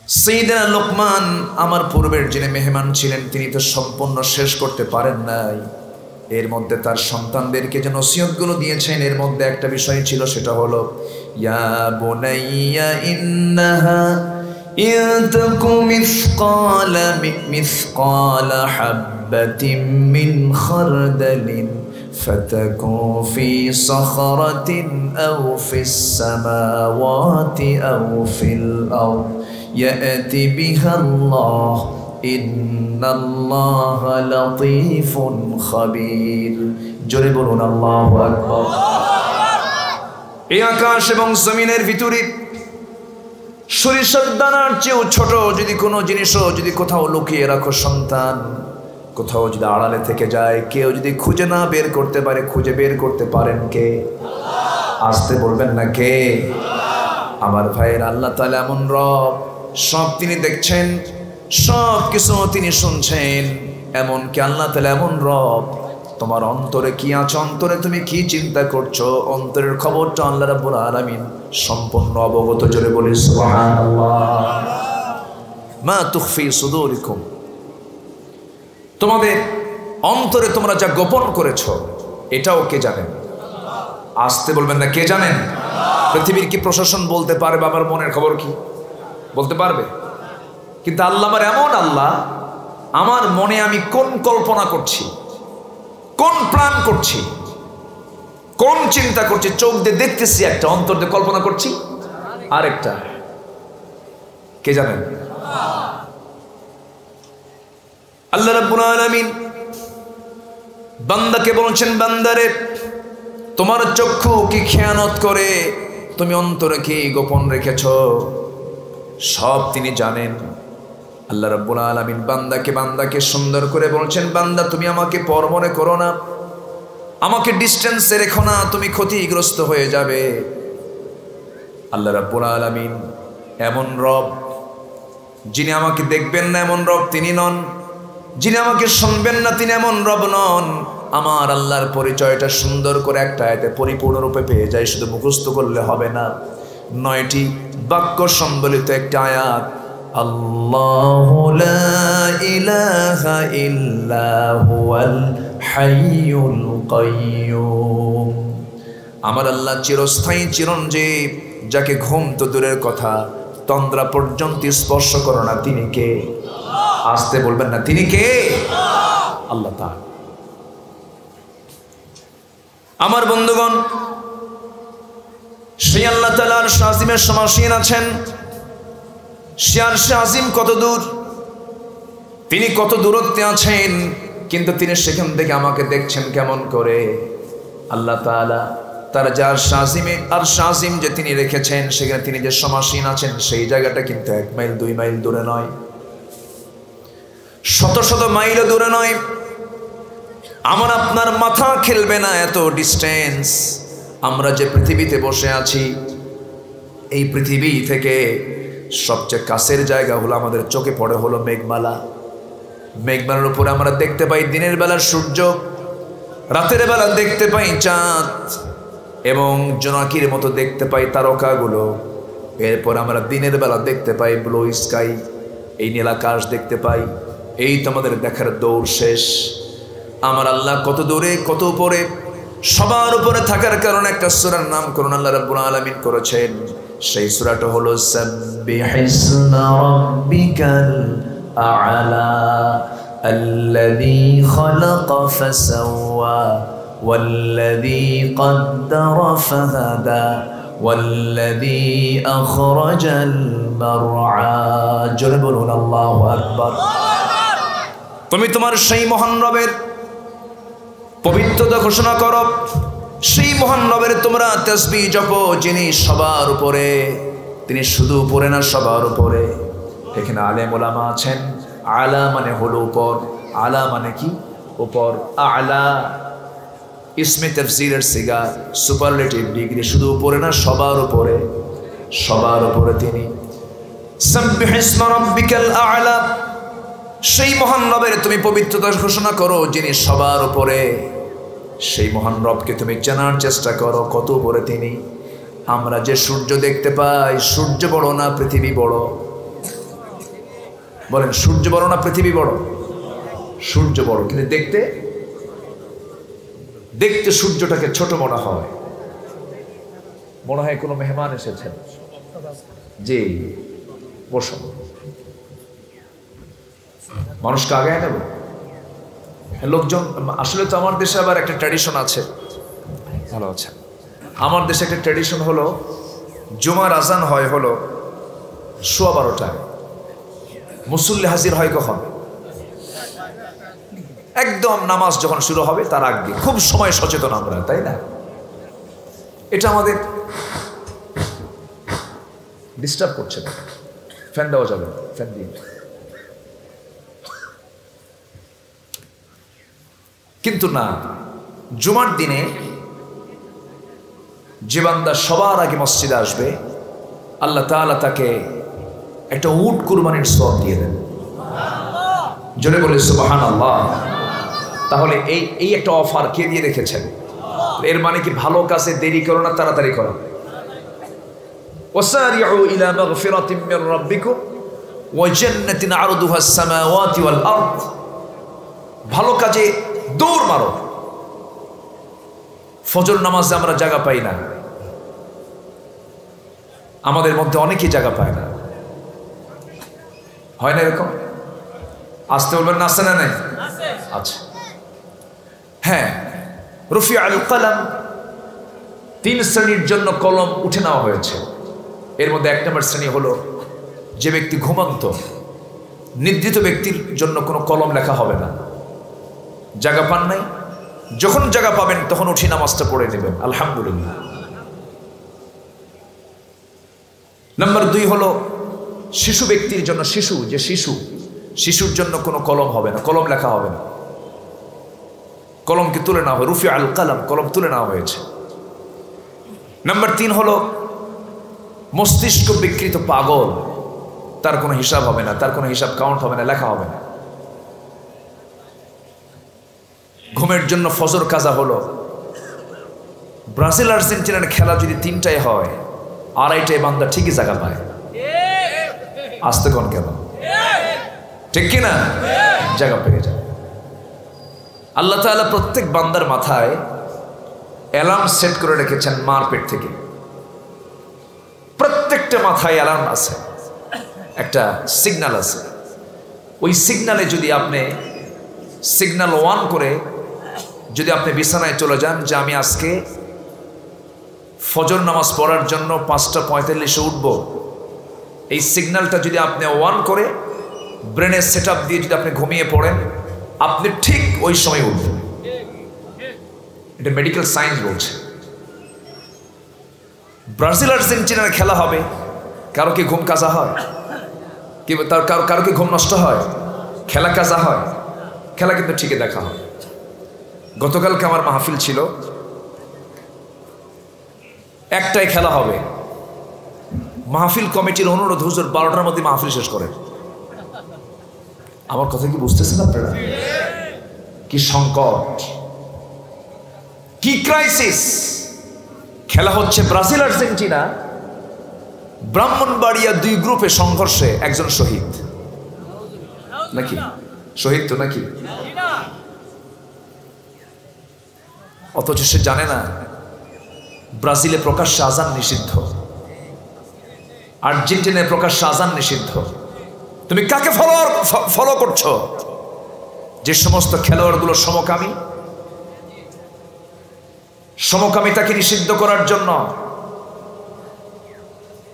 সাইয়েদনা লোকমান আমার পূর্বের যিনি মেহমান ছিলেন তিনি তো সম্পূর্ণ শেষ করতে পারেন নাই। এর মধ্যে তার সন্তানদেরকে যে নসিহতগুলো দিয়েছেন এর মধ্যে একটা বিষয় ছিল, সেটা হলো ইয়া বুনাইয়া ইন্নাহা ইয়াতাকু মিসকালা হাববাতিন মিন খারদালিন ফাতাকু ফি সাখরাতিন আও ফিস সামাওয়াতি আও ফিল আরদ ইয়াতি বিহাল্লাহ ইন্নাল্লাহা লাতীফুন খাবীর। জোরে বলুন আল্লাহু আকবার। এই আকাশ এবং জমিনের ভিতরে সরিষার দানার চেয়েও ছোট যদি কোনো জিনিসও যদি কোথাও লুকিয়ে রাখো সন্তান, কোথাও যদি আড়ালে থেকে যায়, কেউ যদি খুঁজে না বের করতে পারে, খুঁজে বের করতে পারেন কে? আসতে বলবেন না কে? আমার ভাইয়ের আল্লাহ তাআলা এমন রব, সব তিনি দেখছেন, সব কিছু তিনি শুনছেন। এমনকি আল্লাহ তাআলা এমন রব, তোমার অন্তরে কি আছে, অন্তরে তুমি কি চিন্তা করছো, অন্তরের খবরটা আল্লাহ রাব্বুল আলামিন সম্পূর্ণ অবগত। জোরে বলি সুবহানাল্লাহ। মা তুখফি সুদুরিকুম, তোমাদের অন্তরে তোমরা যা গোপন করেছো এটাও কে জানেন? আসতে বলবেন না কে জানেন? পৃথিবীর কি প্রশাসন বলতে পারবে আমার মনের খবর কি? বলতে পারবে? কিন্তু আল্লাহ আমার এমন আল্লাহ, আমার মনে আমি কোন কল্পনা করছি, কোন প্ল্যান করছি, কোন চিন্তা করছি, চোখ দিয়ে দেখতেছি একটা, অন্তর দিয়ে কল্পনা করছি আরেকটা, কে জানেন? আল্লাহ রাব্বুল আলামিন বান্দাকে বলছেন, বান্দারে তোমার চক্ষু কি খেয়ানত করে, তুমি অন্তরে কি গোপন রেখেছো, সব তিনি জানেন। আল্লাহ রাব্বুল আলামিন বান্দাকে সুন্দর করে বলছেন, বান্দা তুমি আমাকে পর মনে করো না, আমাকে ডিস্টেন্সে রেখো না, তুমি ক্ষতিগ্রস্ত হয়ে যাবে। আল্লাহ রাব্বুল আলামিন এমন রব, যিনি আমাকে দেখবেন না এমন রব তিনি নন, যিনি আমাকে শুনবেন না তিনি এমন রব নন। আমার আল্লাহর পরিচয়টা সুন্দর করে একটা আয়াতে পরিপূর্ণরূপে পেয়ে যায়, শুধু মুখস্থ করলে হবে না। 9টি বাক্য সম্বলিত একটা আয়াত, আল্লাহু লা ইলাহা ইল্লা হুয়াল হাইয়ুল কাইয়্যুম। আমার আল্লাহ চিরস্থায়ী চিরঞ্জীব, যাকে ঘুম তো দূরের কথা তন্দ্রা পর্যন্ত স্পর্শ করো না, তিনি কে? আসতে বলবেন না তিনি কে? আল্লাহ তাআলা। আমার বন্ধুগণ, সেই আল্লাহ তাআলা আরশ আজিমের সমাসীন আছেন। সে আরশ আজিম কত দূর, তিনি কত দূরত্বে আছেন, কিন্তু তিনি সেখান থেকে আমাকে দেখছেন কেমন করে? আল্লাহ তাআলা তার যে আরশ আজিম যে তিনি রেখেছেন, সেখানে তিনি যে সমাসীন আছেন, সেই জায়গাটা কিন্তু 1 মাইল 2 মাইল দূরে নয়, শত শত মাইলও দূরে নয়। আমার আপনার মাথা খেলবে না এত ডিস্টেন্স। আমরা যে পৃথিবীতে বসে আছি, এই পৃথিবী থেকে সবচেয়ে কাছের জায়গা হলো, আমাদের চোখে পড়ে হলো মেঘমালা। মেঘমালার উপরে আমরা দেখতে পাই দিনের বেলা সূর্য, রাতের বেলা দেখতে পাই চাঁদ, এবং জোনাকির মতো দেখতে পাই তারকাগুলো। এরপর আমরা দিনের বেলা দেখতে পাই ব্লু স্কাই, এই নীলাকাশ দেখতে পাই। এই তো আমাদের দেখার দৌড় শেষ। আমার আল্লাহ কত দূরে, কত উপরে, সবার উপরে থাকার কারণে একটা সূরার নামকরণ আল্লাহ রাব্বুল আলামিন করেছেন। সেই সূরাটা হলো সাব্বিহিসমা রাব্বিকাল আ'লা আল্লাযী খালাকা ফাসাওয়া ওয়াল্লাযী কদ্দারা ফাহাদা ওয়াল্লাযী আখরাজাল মারআ। জোরে বলুন আল্লাহু আকবার। তুমি তোমার সেই মহান রবের পবিত্রতা ঘোষণা করো, সেই মহান রবের তোমরা তাসবিহ জপো, যিনি সবার উপরে, তিনি শুধু উপরে না সবার উপরে। এখানে আলেম ওলামা আছেন, আলা মানে হলো উপর, আলা মানে কি? উপর। আলা ইসমে তাফসীরের সিগা, সুপারলেটিভ ডিগ্রি, শুধু উপরে না সবার উপরে, সবার উপরে তিনি। সাব্বিহিসমা রাব্বিকাল আ'লা, সেই মহান রবের তুমি পবিত্রতা ঘোষণা করো, যিনি সবার উপরে। সেই মহান রবকে তুমি জানার চেষ্টা করো, কত উপরে তিনি। আমরা যে সূর্য দেখতে পাই, সূর্য বড় না পৃথিবী বড়? বলেন সূর্য বড় না পৃথিবী বড়? সূর্য বড়, কিন্তু দেখতে দেখতে সূর্যটাকে ছোট মনে হয়। মনে হয় কোনো মেহমান এসেছেন। জি, বসুন, মানুষকে আগে নেব। লোকজন আসলে তো আমার দেশে আবার একটা ট্র্যাডিশন আছে, ভালো আছে, আমার দেশে একটা ট্র্যাডিশন হলো জুমার আজান হয় হলো 12:15, মুসল্লি হাজির হয় কখন? একদম নামাজ যখন শুরু হবে তার আগে। খুব সময় সচেতন আমরা, তাই না? এটা আমাদের ডিস্টার্ব করছে না, ফ্যান দেওয়া যাবে না, ফ্যান দিয়ে। কিন্তু না, জুমার দিনে যে বান্দা সবার আগে মসজিদে আসবে, আল্লাহ তাআলা তাকে একটা উট কুরবানির সওয়াব দিয়ে দেন। জোরে বলে সুবহানাল্লাহ। তাহলে এই একটা অফার কে দিয়ে রেখেছেন? এর মানে কি ভালো কাজে দেরি করো না, তাড়াতাড়ি করো। ওয়াসারিউ ইলা মাগফিরাতিম মির রাব্বিকুম ওয়া জান্নাতিন আরদুহা আস-সামাওয়াতি ওয়াল আরদ। ভালো কাজে দৌড় মারো। ফজর নামাজে আমরা জায়গা পাই না, আমাদের মধ্যে অনেকেই জায়গা পায় না, হয় না এরকম? আসতে বলবেন না, আসে না? নাই? আচ্ছা, হ্যাঁ, রফি আল কলম, 3 শ্রেণীর জন্য কলম উঠে নেওয়া হয়েছে। এর মধ্যে 1 নম্বর শ্রেণী হলো যে ব্যক্তি ঘুমন্ত, নিদ্রিত ব্যক্তির জন্য কোনো কলম লেখা হবে না। জায়গা পান নাই, যখন জায়গা পাবেন তখন উঠি নামাজটা পড়ে নেবেন, আলহামদুলিল্লাহ। নাম্বার 2 হলো শিশু ব্যক্তির জন্য, শিশুর জন্য কোনো কলম হবে না, কলম লেখা হবে না, কলমকে তুলে নেওয়া হয়। রুফি আল কালাম, কলম তুলে নেওয়া হয়েছে। নাম্বার 3 হলো মস্তিষ্ক বিকৃত পাগল, তার কোনো হিসাব হবে না, তার কোনো হিসাব কাউন্ট হবে না, লেখা হবে না। ঘুমের জন্য ফজর কাজা হলো। ব্রাজিল আর্জেন্টিনার খেলা যদি 3টায় হয়, 2:30টায় বান্দা ঠিকই জায়গা পায়। আসতে কোন কেন? ঠিক কিনা? জায়গা পেয়ে যায়। আল্লাহ তাআলা প্রত্যেক বান্দার মাথায় অ্যালার্ম সেট করে রেখেছেন মার পেট থেকে। প্রত্যেকটা মাথায় অ্যালার্ম আছে, একটা সিগন্যাল আছে। ওই সিগন্যালে যদি আপনি সিগন্যাল 1 করে যদি আপনি বিছানায় চলে যান যে আমি আজকে ফজর নামাজ পড়ার জন্য 5:45-এ উঠব, এই সিগন্যালটা যদি আপনি 1 করে ব্রেনের সেট আপ দিয়ে যদি আপনি ঘুমিয়ে পড়েন, আপনি ঠিক ওই সময় উঠবেন। এটা মেডিকেল সায়েন্স বলছে। ব্রাজিল আর্জেন্টিনার খেলা হবে, কারো কি ঘুম কাজা হয়? কি কারো কি ঘুম নষ্ট হয়? খেলা কাজা হয়? খেলা কিন্তু ঠিকই দেখা হয়। গতকালকে আমার মাহফিল ছিল, 1টায় খেলা হবে। মাহফিল কমিটির অনুরোধ, হুজুর 12টার মধ্যে মাহফিল শেষ করেন। আমার কথা কি বুঝতেছেন আপনারা? কি সংকট, কি ক্রাইসিস! খেলা হচ্ছে ব্রাজিল আর্জেন্টিনা, ব্রাহ্মণবাড়িয়া 2 গ্রুপে সংঘর্ষে একজন শহীদ। নাকি শহীদ তো নাকি? অথচ সে জানে না ব্রাজিলে প্রকাশ্যে আজান নিষিদ্ধ, আর্জেন্টিনায় প্রকাশ্যে আজান নিষিদ্ধ। তুমি কাকে ফলো করছো? যে সমস্ত খেলোয়াড়গুলো সমকামিতাকে নিষিদ্ধ করার জন্য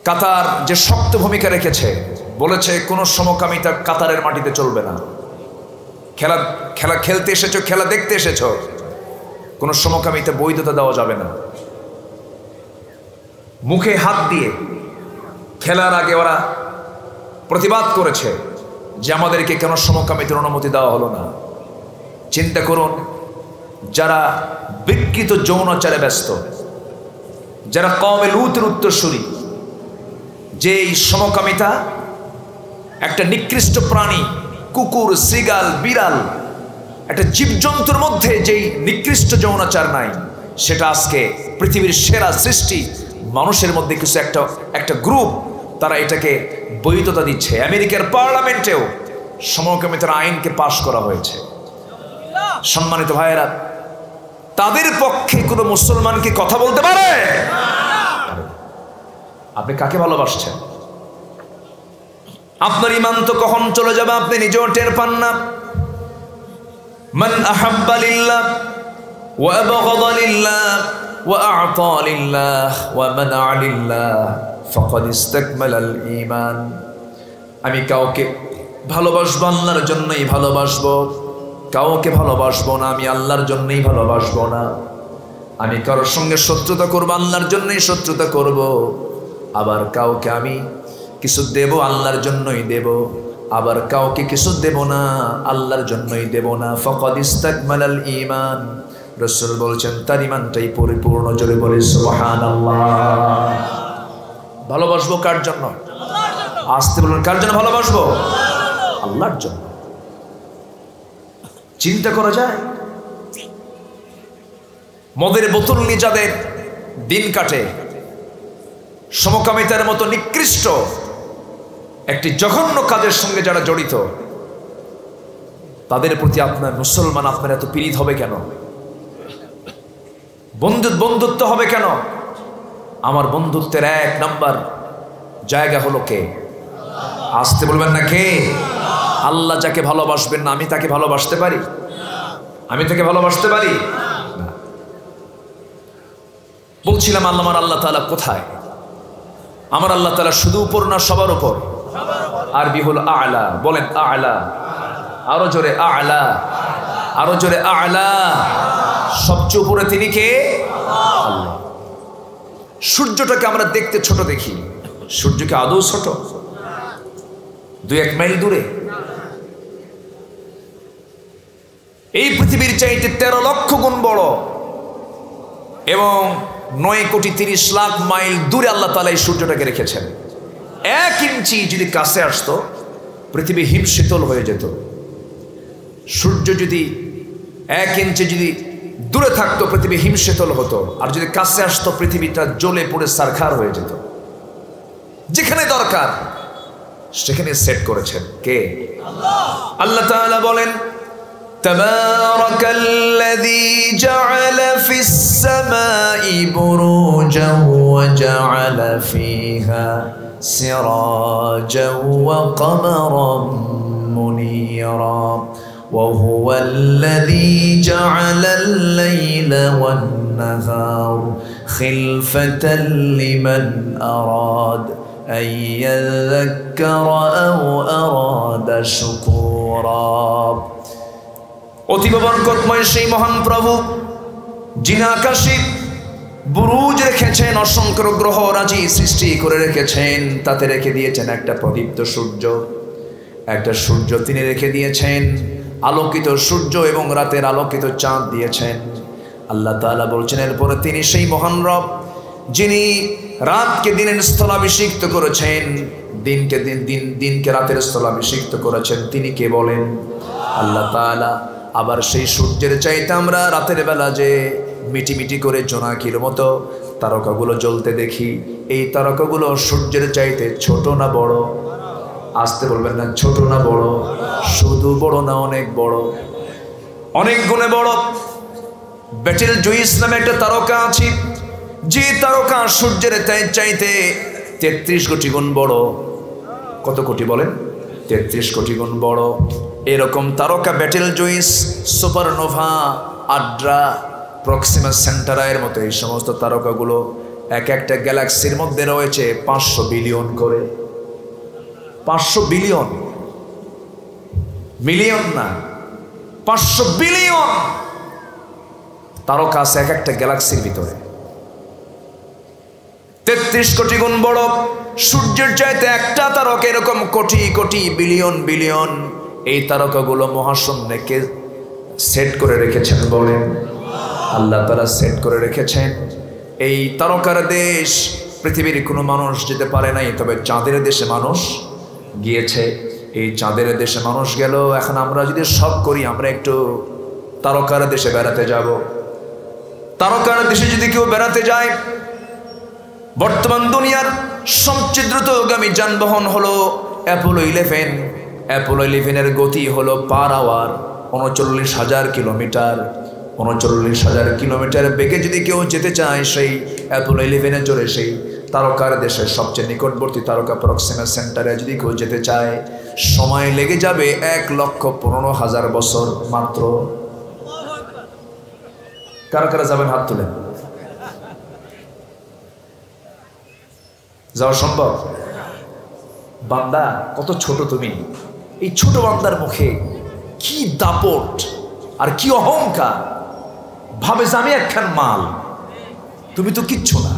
কাতার যে শক্ত ভূমিকা রেখেছে, বলেছে কোনো সমকামিতা কাতারের মাটিতে চলবে না। খেলা খেলতে এসেছো, খেলা দেখতে এসেছো, কোনো সমকামিতা বৈধতা দেওয়া যাবে না। মুখে হাত দিয়ে খেলার আগে ওরা প্রতিবাদ করেছে যে আমাদেরকে কেন সমকামিতার অনুমতি দেওয়া হলো না। চিন্তা করুন, যারা বিকৃত যৌনাচারে ব্যস্ত, যারা কওমে লূতের উত্তরসূরি, যেই সমকামিতা একটা নিকৃষ্ট প্রাণী, কুকুর, শৃগাল, বিড়াল, একটা জীবজন্তুর মধ্যে যেই নিকৃষ্ট যৌনাচার নাই, সেটা আজকে পৃথিবীর সেরা সৃষ্টি মানুষের মধ্যে কিছু একটা গ্রুপ, তারা এটাকে বৈধতা দিচ্ছে। আমেরিকার পার্লামেন্টেও সমকামিতার আইনকে পাশ করা হয়েছে। সম্মানিত ভাইয়েরা, তাদের পক্ষে কোনো মুসলমান কি কথা বলতে পারে? আপনি কাকে ভালোবাসছেন? আপনার ঈমান তো কখন চলে যাবে আপনি নিজেও টের পান না। মান আহাব্বা লিল্লাহ ওয়া আবগাদা লিল্লাহ ওয়া আ'তা লিল্লাহ ওয়া মানআ লিল্লাহ ফাকাদ ইসতাকমালাল ঈমান। আমি কাউকে ভালোবাসবো আল্লাহর জন্যই ভালোবাসবো, কাউকে ভালোবাসবো না আমি আল্লাহর জন্যই ভালোবাসবো না। আমি কারোর সঙ্গে শত্রুতা করবো আল্লাহর জন্যই শত্রুতা করব। আবার কাউকে আমি কিছু দেব আল্লাহর জন্যই দেব, আবার কাউকে কিছু দেব না আল্লাহর জন্যই দেব না। ফাকাদ ইসতাকমালাল ঈমান। রাসূল বলছেন তার ঈমানটাই পরিপূর্ণ। জোরে বলে সুবহানাল্লাহ। ভালোবাসবো কার জন্য? আসতে বলুন, কার জন্য ভালোবাসবো? আল্লাহর জন্য। চিন্তা করা যায় মদের বোতল নিয়ে যাদের দিন কাটে, সমকামিতার মতো নিকৃষ্ট একটি জঘন্য কাজের সঙ্গে যারা জড়িত, তাদের প্রতি আপনার মুসলমান আপনার এত পীড়িত হবে কেন? বন্ধুত্ব হবে কেন? আমার বন্ধুত্বের এক নাম্বার জায়গা হলো কে? আসতে বলবেন না কে? আল্লাহ যাকে ভালোবাসবেন না আমি তাকে ভালোবাসতে পারি? আমি তাকে ভালোবাসতে পারি না। বলছিলাম আমার আল্লাহ তাআলা কোথায়? আমার আল্লাহ তাআলা শুধু উপর না সবার উপর? আরবি হলো আ'লা। বলেন আ'লা। আরো জোরে আ'লা, আরো জোরে আ'লা। সবচেয়ে উপরে তিনি কে? আল্লাহ। সূর্যটাকে আমরা দেখতে ছোট দেখি, সূর্যকে আদৌ ছোট? 2-1 মাইল দূরে। এই পৃথিবীর চাইতে 13 লক্ষ গুণ বড় এবং 9,30,00,000 মাইল দূরে আল্লাহ তাআলা এই সূর্যটাকে রেখেছেন। 1 ইঞ্চি যদি কাছে আসতো পৃথিবী হিমশীতল হয়ে যেত। সূর্য যদি 1 ইঞ্চি যদি দূরে থাকতো পৃথিবী হিমশীতল হতো, আর যদি কাছে আসতো পৃথিবীটা জ্বলে পুড়ে ছারখার হয়ে যেত। যেখানে দরকার সেখানে সেট করেছেন কে? আল্লাহ তাআলা বলেন তাবারাকাল্লাযী জাআলা ফিস সামাই বুরুজান ওয়া জাআলা ফিহা সিরাজান ওয়া কমারান মুনীরা ওয়া হুয়াল্লাযী জাআলাল লাইলা ওয়ান নাহার খিলফাতান লিমান আরাদ أن يذكر أو أراد شكورا। অতীব বরকতময় সেই মহান প্রভু যিনি আকাশে বুরুজ রেখেছেন, অসংখ্য গ্রহ রাজি সৃষ্টি করে রেখেছেন, তাতে রেখে দিয়েছেন একটা প্রদীপ্ত সূর্য। একটা সূর্য তিনি রেখে দিয়েছেন, আলোকিত সূর্য এবং রাতের আলোকিত চাঁদ দিয়েছেন। আল্লাহ তাআলা বলছেন এরপরে তিনি সেই মহান রব যিনি রাতকে দিনের স্থলাভিষিক্ত করেছেন, দিনকে রাতের স্থলাভিষিক্ত করেছেন। তিনি কে বলেন? আল্লাহ তাআলা। আবার সেই সূর্যের চাইতে আমরা রাতের বেলা যে মিটিমিটি করে জোনাকির মতো তারকাগুলো জ্বলতে দেখি, এই তারকাগুলো সূর্যের চাইতে ছোট না বড়? আসতে বলবেন না, ছোট না বড়? শুধু বড় না, অনেক বড়, অনেক গুণে বড়। বেটেল জুইস নামে একটা তারকা আছে, যে তারকা সূর্যের চাইতে 33 কোটি গুণ বড়। কত কোটি বলেন? 33 কোটি গুণ বড়। এরকম তারকা বেটেল জুইস, সুপারনোভা, আড্রা, প্রক্সিমা সেন্টারায়ের মতো এই সমস্ত তারকাগুলো এক একটা গ্যালাক্সির মধ্যে রয়েছে 500 বিলিয়ন করে। 500 বিলিয়ন, মিলিয়ন না, 500 বিলিয়ন তারকা আছে এক একটা গ্যালাক্সির ভিতরে। 33 কোটি গুণ বড়। সূর্যের চাইতে একটা তারকা এরকম কোটি কোটি বিলিয়ন বিলিয়ন। এই তারকাগুলো মহাশূন্যে কে সেট করে রেখেছেন বলেন? আল্লাহ তাআলা সেট করে রেখেছেন। এই তারকার দেশ পৃথিবীর কোনো মানুষ যেতে পারে নাই, তবে চাঁদের দেশে মানুষ গিয়েছে। এই চাঁদের দেশে মানুষ গেল। এখন আমরা যদি সব করি আমরা একটু তারকার দেশে বেড়াতে যাব। তারকার দেশে যদি কেউ বেড়াতে যায়, বর্তমান দুনিয়ার সবচেয়ে দ্রুতগামী যানবাহন হলো অ্যাপোলো 11। অ্যাপোলো 11-এর গতি হলো পার আওয়ার 39,000 কিলোমিটার। 39,000 কিলোমিটার বেগে যদি কেউ যেতে চায় সেই অ্যাপোলো 11-এ চড়ে সেই তারকার দেশের সবচেয়ে নিকটবর্তী তারকা প্রক্সিমা সেন্টারে যদি কেউ যেতে চায়, সময় লেগে যাবে 1,15,000 বছর মাত্র। কারা কারা যাবেন হাত তুলেন। যাওয়া সম্ভব? বান্দা কত ছোট তুমি, এই ছোট বান্দার মুখে কি দাপট আর কি অহংকার, ভাবে যে আমি একখান মাল, তুমি তো কিচ্ছু না।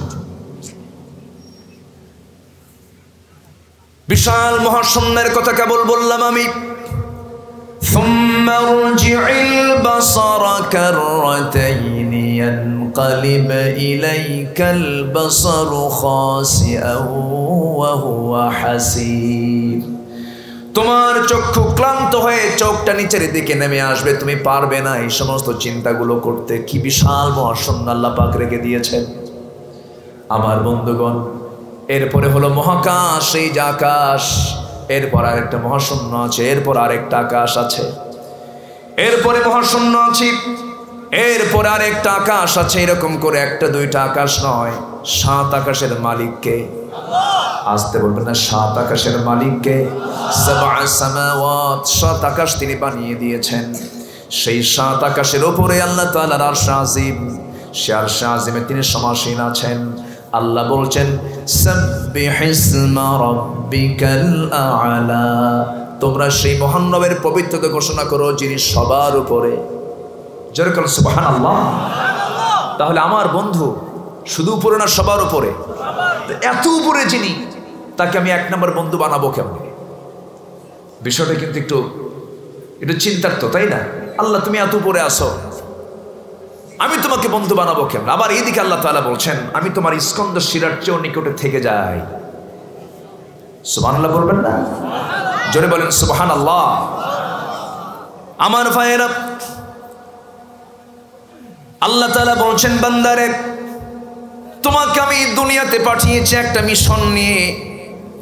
বিশাল মহাশূন্যের কথা কেবল বললাম আমি। ثم ارجع البصر كرتين ينقلب إليك البصر خاسئا وهو حسير। তোমার চক্ষু ক্লান্ত হয়ে চোখটা নিচের দিকে নেমে আসবে, তুমি পারবে না এই সমস্ত চিন্তাগুলো করতে। কি বিশাল মহাশূন্য আল্লাহ পাক রেখে দিয়েছেন আমার বন্ধুগণ। এরপরে হলো মহাকাশ, এই যে আকাশ, এরপর আরেকটা মহাশূন্য আছে, এরপর আরেকটা আকাশ আছে, এরপরে মহাশূন্য আছে, এরপর আরেকটা আকাশ আছে। এরকম করে একটা দুইটা আকাশ নয়, 7 আকাশের মালিককে, আসতে বলবেন না, 7 আকাশের মালিককে, 7 আকাশ তিনি বানিয়ে দিয়েছেন। সেই 7 আকাশের ওপরে আল্লাহ তাআলার আরশ আজিম, সে আরশ আজিমে তিনি সমাসীন আছেন। আল্লাহ বলছেন সাব্বিহিসমা রাব্বিকাল আ'লা, তোমরা সেই মহান রবের পবিত্রতা ঘোষণা করো যিনি সবার উপরে। জোরে বলো সুবহানাল্লাহ। তাহলে আমার বন্ধু শুধু উপরে না, সবার উপরে। এত উপরে যিনি, তাকে আমি 1 নম্বর বন্ধু বানাবো কেমন? বিষয়টা কিন্তু একটু চিন্তার তো, তাই না? আল্লাহ তুমি এত উপরে আসো, আমি তোমাকে বন্ধু বানাবো কেমন? আবার এইদিকে আল্লাহ তাআলা বলছেন আমি তোমার স্কন্দ শিরার চেয়েও নিকটে থেকে যাই। সুবহানাল্লাহ বলবেন না? জোরে বলেন সুবহানাল্লাহ। আমার ভাইয়েরা, আল্লাহ তাআলা বলছেন বান্দারে, তোমাকে আমি দুনিয়াতে পাঠিয়েছি একটা মিশন নিয়ে,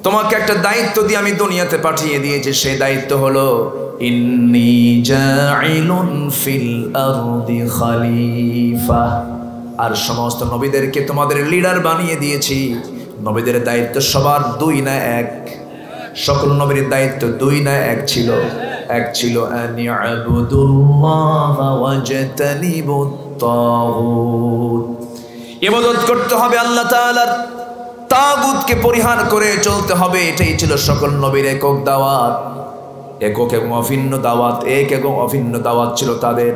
তোমাকে একটা দায়িত্ব দিয়ে আমি দুনিয়াতে পাঠিয়ে দিয়েছি। সেই দায়িত্ব হলো ইন্নী জাইলুন ফিল আরদি খলিফা। আর সমস্ত নবীদেরকে তোমাদের লিডার বানিয়ে দিয়েছি। নবীদের দায়িত্ব সবার 2 না 1? সকল নবীর দায়িত্ব 2 না 1 ছিল? এক ছিল আনি'বুদুল্লাহা ওয়াজতানিবুত তাগুত, ইবাদত করতে হবে আল্লাহ তাআলার, তাগুতকে পরিহার করে চলতে হবে। এটাই ছিল সকল নবীর একক দাওয়াত, একক এবং অভিন্ন দাওয়াত, এক এবং অভিন্ন দাওয়াত ছিল তাদের।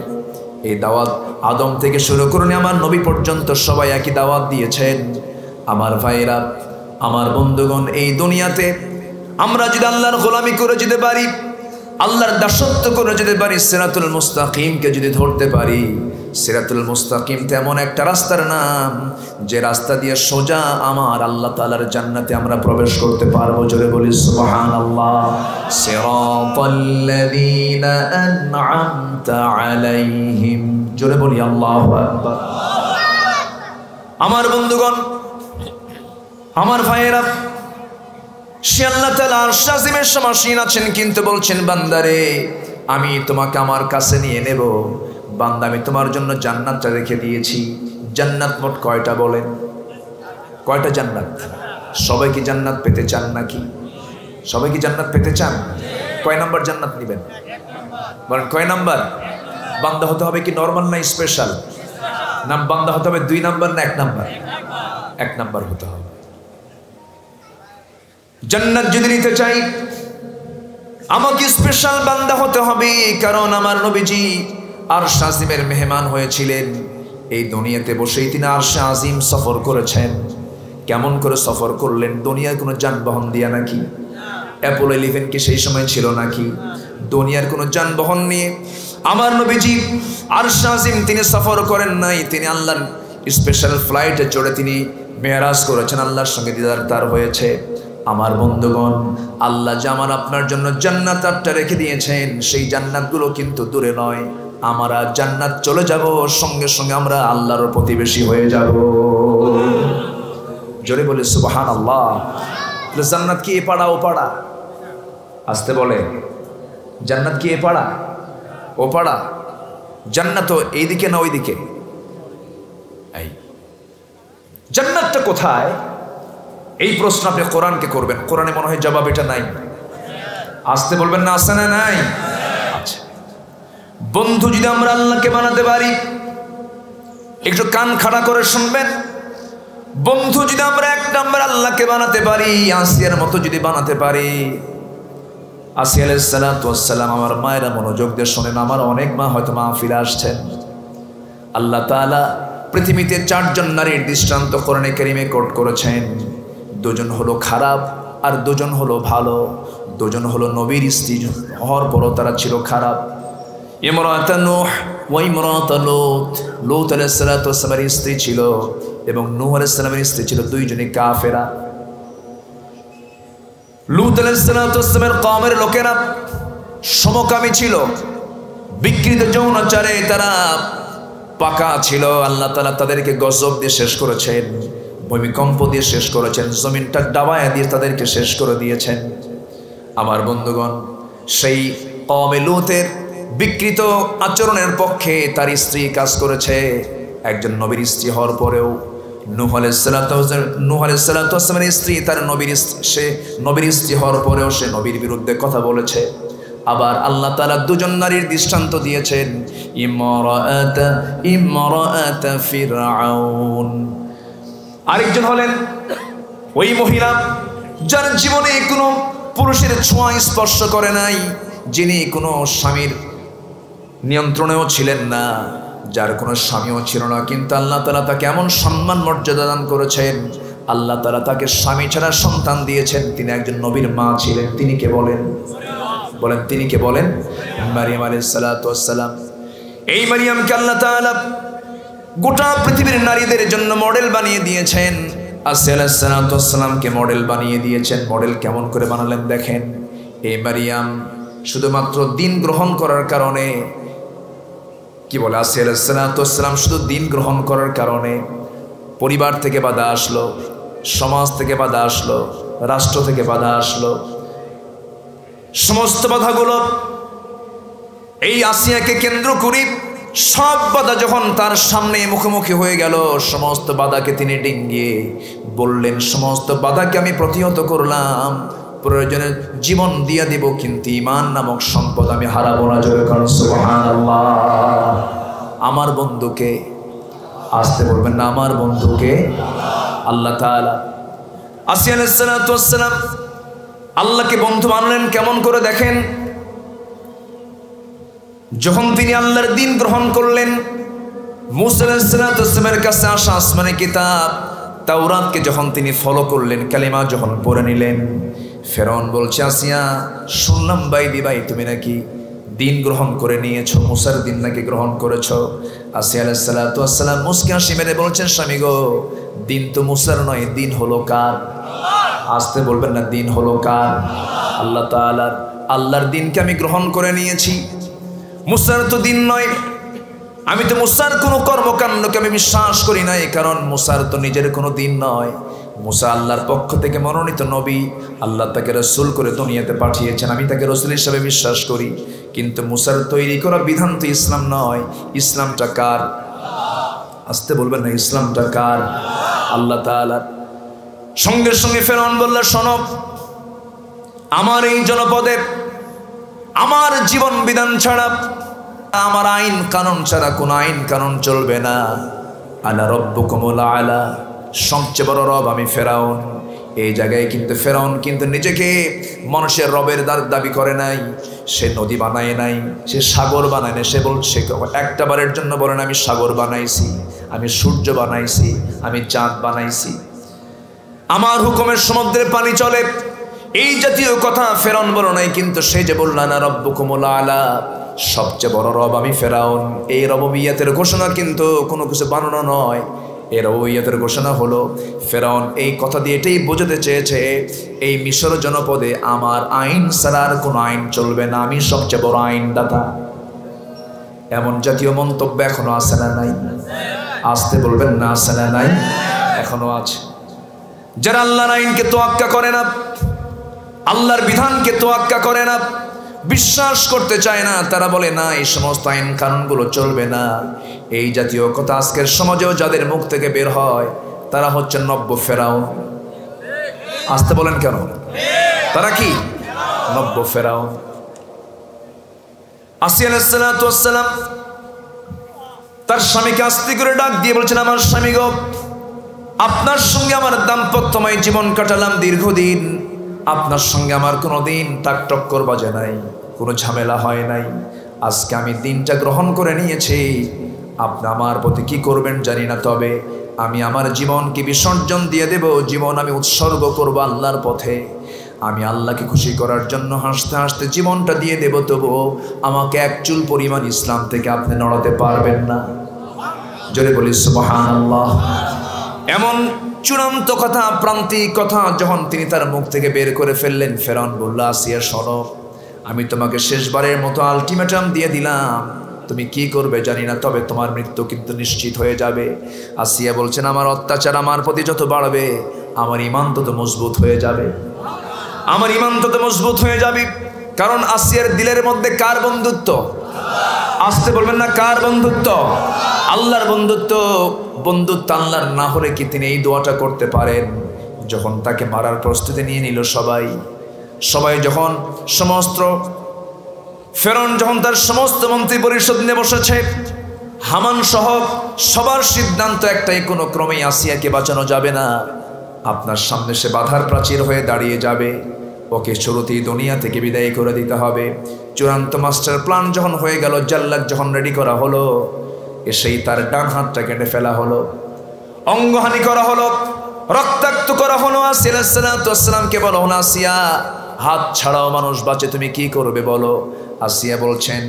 এই দাওয়াত আদম থেকে শুরু করে আমার নবী পর্যন্ত সবাই একই দাওয়াত দিয়েছেন। আমার ভাইরা, আমার বন্ধুগণ, এই দুনিয়াতে আমরা যদি আল্লাহর গোলামি করে যেতে পারি, আল্লাহর দাসত্ব করে যেতে পারি, সিরাতুল মুস্তাকিমকে যদি ধরতে পারি, সিরাতুল মুস্তাকিম তেমন একটা রাস্তার নাম যে রাস্তা দিয়ে সোজা আমার আল্লাহ তাআলার জান্নাতে আমরা প্রবেশ করতে পারবো। জোরে বলি সুবহানাল্লাহ। সিরাতাল্লাযীনা আন'আমতা আলাইহিম, জোরে বলি আল্লাহু আকবার। আমার বন্ধুগণ, আমার ভাইয়েরা, সে আল্লাহ তাআলা আরশ আজিমের সমাসীন আছেন, কিন্তু বলছেন বান্দারে আমি তোমাকে আমার কাছে নিয়ে নেব। বান্দা আমি তোমার জন্য জান্নাতটা রেখে দিয়েছি। জান্নাত মোট কয়টা বলেন? কয়টা জান্নাত? সবাই কি জান্নাত পেতে চান নাকি? সবাই কি জান্নাত পেতে চান? কয় নাম্বার জান্নাত নেবেন বলেন? কয় নাম্বার? বান্দা হতে হবে কি নরমাল না স্পেশাল? না বান্দা হতে হবে 2 নাম্বার না 1 নাম্বার? 1 নাম্বার হতে হবে। জান্নাত যদি নিতে চাই আমাকে স্পেশাল বান্দা হতে হবে, কারণ আমার নবীজি আরশ আজিমের মেহমান হয়েছিলেন। এই দুনিয়াতে বসেই তিনি আরশ আজিম সফর করেছেন। কেমন করে সফর করলেন? দুনিয়ার কোনো যানবাহন দিয়া নাকি? অ্যাপোলো 11 কি সেই সময় ছিল নাকি? দুনিয়ার কোনো যানবাহন নিয়ে আমার নবীজি আরশ আজিম তিনি সফর করেন নাই। তিনি আল্লাহর স্পেশাল ফ্লাইটে চড়ে তিনি মেরাজ করেছেন, আল্লাহর সঙ্গে দিদার তার হয়েছে। আমার বন্ধুগণ, আল্লাহ যে আমার আপনার জন্য জান্নাত 8টা রেখে দিয়েছেন, সেই জান্নাতগুলো কিন্তু দূরে নয়। আমরা জান্নাত চলে যাব, সঙ্গে সঙ্গে আমরা আল্লাহর প্রতিবেশী হয়ে যাব। জোরে বলে সুবহানাল্লাহ। জান্নাত কি এ পাড়া ও পাড়া? আসতে বলে জান্নাত কি এ পাড়া ও পাড়া? জান্নাত তো এইদিকে না ওইদিকে? এই জান্নাতটা কোথায়? এই প্রশ্ন আপনি কোরআনকে করবেন। কোরআনে মনে হয় জবাব এটা নাই। আসতে বলবেন না, আসে না নাই? আচ্ছা বন্ধু, যদি আমরা আল্লাহকে বানাতে পারি, একটু কান খাড়া করে শুনবেন। বন্ধু, যদি আমরা এক নম্বর আল্লাহকে বানাতে পারি, আসিয়ার মতো যদি বানাতে পারি, আসিয়া আলাইহিস সালাতু ওয়াস সালাম, আমার মায়েরা মনোযোগ দিয়ে শোনেন, আমার অনেক মা হয়তো মাহফিলে আসছেন। আল্লাহ তাআলা পৃথিবীতে 4 জন নারীর দৃষ্টান্ত কোরআনে কারীমে কোট করেছেন। 2 জন হলো খারাপ আর 2 জন হলো ভালো। 2 জন হলো নবীর স্ত্রী হওয়ার পরও তারা ছিল খারাপ। ইমরাতা নূহ ওয়া ইমরাতা লূত। লূত আলাইহিস সালাতু ওয়াস সালামের স্ত্রী ছিল এবং নূহ আলাইহিস সালামের স্ত্রী ছিল, 2 জনই কাফেরা। লূত আলাইহিস সালাতু ওয়াস সালামের কওমের লোকেরা সমকামী ছিল, বিকৃত যৌনাচারে তারা পাকা ছিল। আল্লাহ তাআলা তাদেরকে গজব দিয়ে শেষ করেছেন, ভূমিকম্প দিয়ে শেষ করেছেন, জমিনটা ডাবায়া দিয়ে তাদেরকে শেষ করে দিয়েছেন। আমার বন্ধুগণ, সেই কওমে লূতের বিকৃত আচরণের পক্ষে তার স্ত্রী কাজ করেছে। একজন নবীর স্ত্রী হওয়ার পরেও নূহ আলাইহিস সালাতু ওয়াস সালামের স্ত্রী, তার সে নবীর স্ত্রী হওয়ার পরেও সে নবীর বিরুদ্ধে কথা বলেছে। আবার আল্লাহ তাআলা 2 জন নারীর দৃষ্টান্ত দিয়েছেন, ইমরাআত ফিরআউন। আরেকজন হলেন ওই মহিলা যার জীবনে কোনো পুরুষের ছোঁয়া স্পর্শ করে নাই, যিনি কোনো স্বামীর নিয়ন্ত্রণেও ছিলেন না, যার কোনো স্বামীও ছিল না, কিন্তু আল্লাহ তাআলা তাকে এমন সম্মান মর্যাদা দান করেছেন। আল্লাহ তাআলা তাকে স্বামী ছাড়া সন্তান দিয়েছেন। তিনি একজন নবীর মা ছিলেন। তিনি কে বলেন? বলেন তিনি কে বলেন? মারিয়াম আলাইহিস সালাতু ওয়াস সালাম। এই মারিয়ামকে আল্লাহ তাআলা গোটা পৃথিবীর নারীদের জন্য মডেল বানিয়ে দিয়েছেন। আসিয়া আলাইহিস সালাতু ওয়াস সালামকে মডেল বানিয়ে দিয়েছেন। মডেল কেমন করে বানালেন দেখেন। এই মারিয়াম শুধুমাত্র দিন গ্রহণ করার কারণে, কি বলে, আসিয়া আলাইহিস সালাতু ওয়াস সালাম শুধু দিন গ্রহণ করার কারণে পরিবার থেকে বাধা আসলো, সমাজ থেকে বাধা আসলো, রাষ্ট্র থেকে বাধা আসলো। সমস্ত বাধাগুলো এই আসিয়াকে কেন্দ্র করে, সব বাধা যখন তার সামনে মুখোমুখি হয়ে গেল, সমস্ত বাধাকে তিনি ডিঙ্গিয়ে বললেন, সমস্ত বাধাকে আমি প্রতিহত করলাম, প্রয়োজনে জীবন দিয়ে দিব, কিন্তু ঈমান নামক সম্পদ আমি হারাবো না। জোরে কারণ সুবহানাল্লাহ। আমার বন্ধুকে, আসতে বলবেন না, আমার বন্ধুকে আল্লাহ তাআলা। আসিয়া আলাইহিস সালাতু ওয়াস সালাম আল্লাহকে বন্ধু মানলেন কেমন করে দেখেন। যখন তিনি আল্লাহর দ্বীন গ্রহণ করলেন, মূসা আলাইহিস সালাতু ওয়াস সালামের কাছে আসা আসমানি কিতাব তাওরাতকে যখন তিনি ফলো করলেন, কালিমা যখন পড়ে নিলেন, ফেরাউন বলছে, আসিয়া শুনলাম ভাই তুমি নাকি দিন গ্রহণ করে নিয়েছো, মূসার দিন নাকি গ্রহণ করেছো। আসিয়া আলাইহিস সালাতু ওয়াস সালাম মুস্কি হাসি মেরে বলছেন, স্বামী গো, দিন তো মূসার নয়, দিন হলো কার? আসতে বলবেন না, দিন হলো কার? আল্লাহ তাআলার। আল্লাহর দিনকে আমি গ্রহণ করে নিয়েছি, মূসার তো দিন নয়। আমি তো মূসার কোনো কর্মকাণ্ডকে আমি বিশ্বাস করি নাই, কারণ মূসার তো নিজের কোনো দিন নয়। মূসা আল্লাহর পক্ষ থেকে মনোনীত নবী, আল্লাহ তাকে রাসূল করে দুনিয়াতে পাঠিয়েছেন, আমি তাকে রাসূল হিসেবে বিশ্বাস করি। কিন্তু মূসার তৈরি করা বিধান তো ইসলাম নয়। ইসলামটা কার? আসতে বলবেন না, ইসলামটা কার? আল্লাহ তাআলার। সঙ্গে সঙ্গে ফেরাউন বলল, শোনো, আমার এই জনপদে আমার জীবন বিধান ছাড়া, আমার আইন কানুন ছাড়া কোন আইন কানুন চলবে না। আনা রব্বুকুমুল আলা, সবচেয়ে বড় রব আমি ফেরাউন। এই জায়গায় কিন্তু ফেরাউন কিন্তু নিজেকে মানুষের রবের দাবি করে নাই। সে নদী বানায় নাই, সে সাগর বানায় নাই। সে বলছে, একটা বারের জন্য বলেন, আমি সাগর বানাইছি, আমি সূর্য বানাইছি, আমি চাঁদ বানাইছি, আমার হুকুমের সমুদ্রের পানি চলে, এই জাতীয় কথা ফেরাউন বলো নাই। কিন্তু সে যে বলল, না রব্বুকুমুল আলা, সবচেয়ে বড় রব আমি ফেরাউন। এই রববিয়তের ঘোষণা কিন্তু কোনো কিছু বানানো নয়। এই রববিয়তের ঘোষণা হলো, ফেরাউন এই কথা দিয়ে এটাই বোঝাতে চেয়েছে, এই মিশর জনপদে আমার আইন ছাড়া আর কোনো আইন চলবে না, আমি সবচেয়ে বড় আইনদাতা। এমন জাতীয় মন্তব্য এখনো আছে না নাই? আসতে বলবেন না, আছে না নাই? এখনো আছে। যারা আল্লাহর আইনকে তোয়াক্কা করে না, আল্লাহর বিধানকে তোয়াক্কা করে না, বিশ্বাস করতে চায় না। তারা বলে না, এই সমস্ত আইন কানুনগুলো চলবে না। এই জাতীয় কথা আজকের সমাজেও যাদের মুখ থেকে বের হয় তারা হচ্ছে নব্য ফেরাউন। আসতে বলেন কেন? তারা কি নব্য ফেরাউন। আসিয়া আলাইহিস সালাতু ওয়াস সালাম তার স্বামীকে আস্তে করে ডাক দিয়ে বলছেন, আমার স্বামী গো, আপনার সঙ্গে আমার দাম্পত্যময় জীবন কাটালাম দীর্ঘদিন, আপনার সঙ্গে আমার কোনো দিন টাক টক্কর বাজে নাই, কোনো ঝামেলা হয় নাই। আজকে আমি দিনটা গ্রহণ করে নিয়েছি, আপনি আমার প্রতি কি করবেন জানি না, তবে আমি আমার জীবনকে বিসর্জন দিয়ে দেব, জীবন আমি উৎসর্গ করব আল্লাহর পথে। আমি আল্লাহকে খুশি করার জন্য হাসতে হাসতে জীবনটা দিয়ে দেব, তবুও আমাকে এক চুল পরিমাণ ইসলাম থেকে আপনি নড়াতে পারবেন না। জোরে বলি সুবহানাল্লাহ। এমন চূড়ান্ত কথা, প্রান্তিক কথা যখন তিনি তার মুখ থেকে বের করে ফেললেন, ফেরাউন বলল, আসিয়া শোনো, আমি তোমাকে শেষবারের মতো আলটিমেটাম দিয়ে দিলাম, তুমি কি করবে জানি না, তবে তোমার মৃত্যু কিন্তু নিশ্চিত হয়ে যাবে। আসিয়া বলছেন, আমার অত্যাচার আমার প্রতি যত বাড়বে আমার ঈমান তত মজবুত হয়ে যাবে, আমার ঈমান তত মজবুত হয়ে যাবে। কারণ আসিয়ার দিলের মধ্যে কার বন্ধুত্ব? আসতে বলবেন না, কার বন্ধুত্ব? আল্লাহর বন্ধুত্ব। বন্ধুত্ব আল্লাহর না হলে কি তিনি এই দোয়াটা করতে পারেন? যখন তাকে মারার প্রস্তুতি নিয়ে নিল সবাই যখন সমস্ত ফেরাউন যখন তার সমস্ত মন্ত্রী পরিষদ নিয়ে বসেছে, হামান সহ সবার সিদ্ধান্ত একটাই, কোনো ক্রমেই আসিয়াকে বাঁচানো যাবে না, আপনার সামনে সে বাধার প্রাচীর হয়ে দাঁড়িয়ে যাবে, ওকে শুরুতেই দুনিয়া থেকে বিদায় করে দিতে হবে। চূড়ান্ত মাস্টার প্ল্যান যখন হয়ে গেল, জাল্লাদ যখন রেডি করা হলো, এসেই তার ডান হাতটা কেটে ফেলা হলো, অঙ্গহানি করা হলো, রক্তাক্ত করা হলো। আসিয়া আলাইহিস সালাতু ওয়াস সালামকে বলো, আসিয়া হাত ছাড়াও মানুষ বাঁচে, তুমি কি করবে বলো? আসিয়া বলছেন,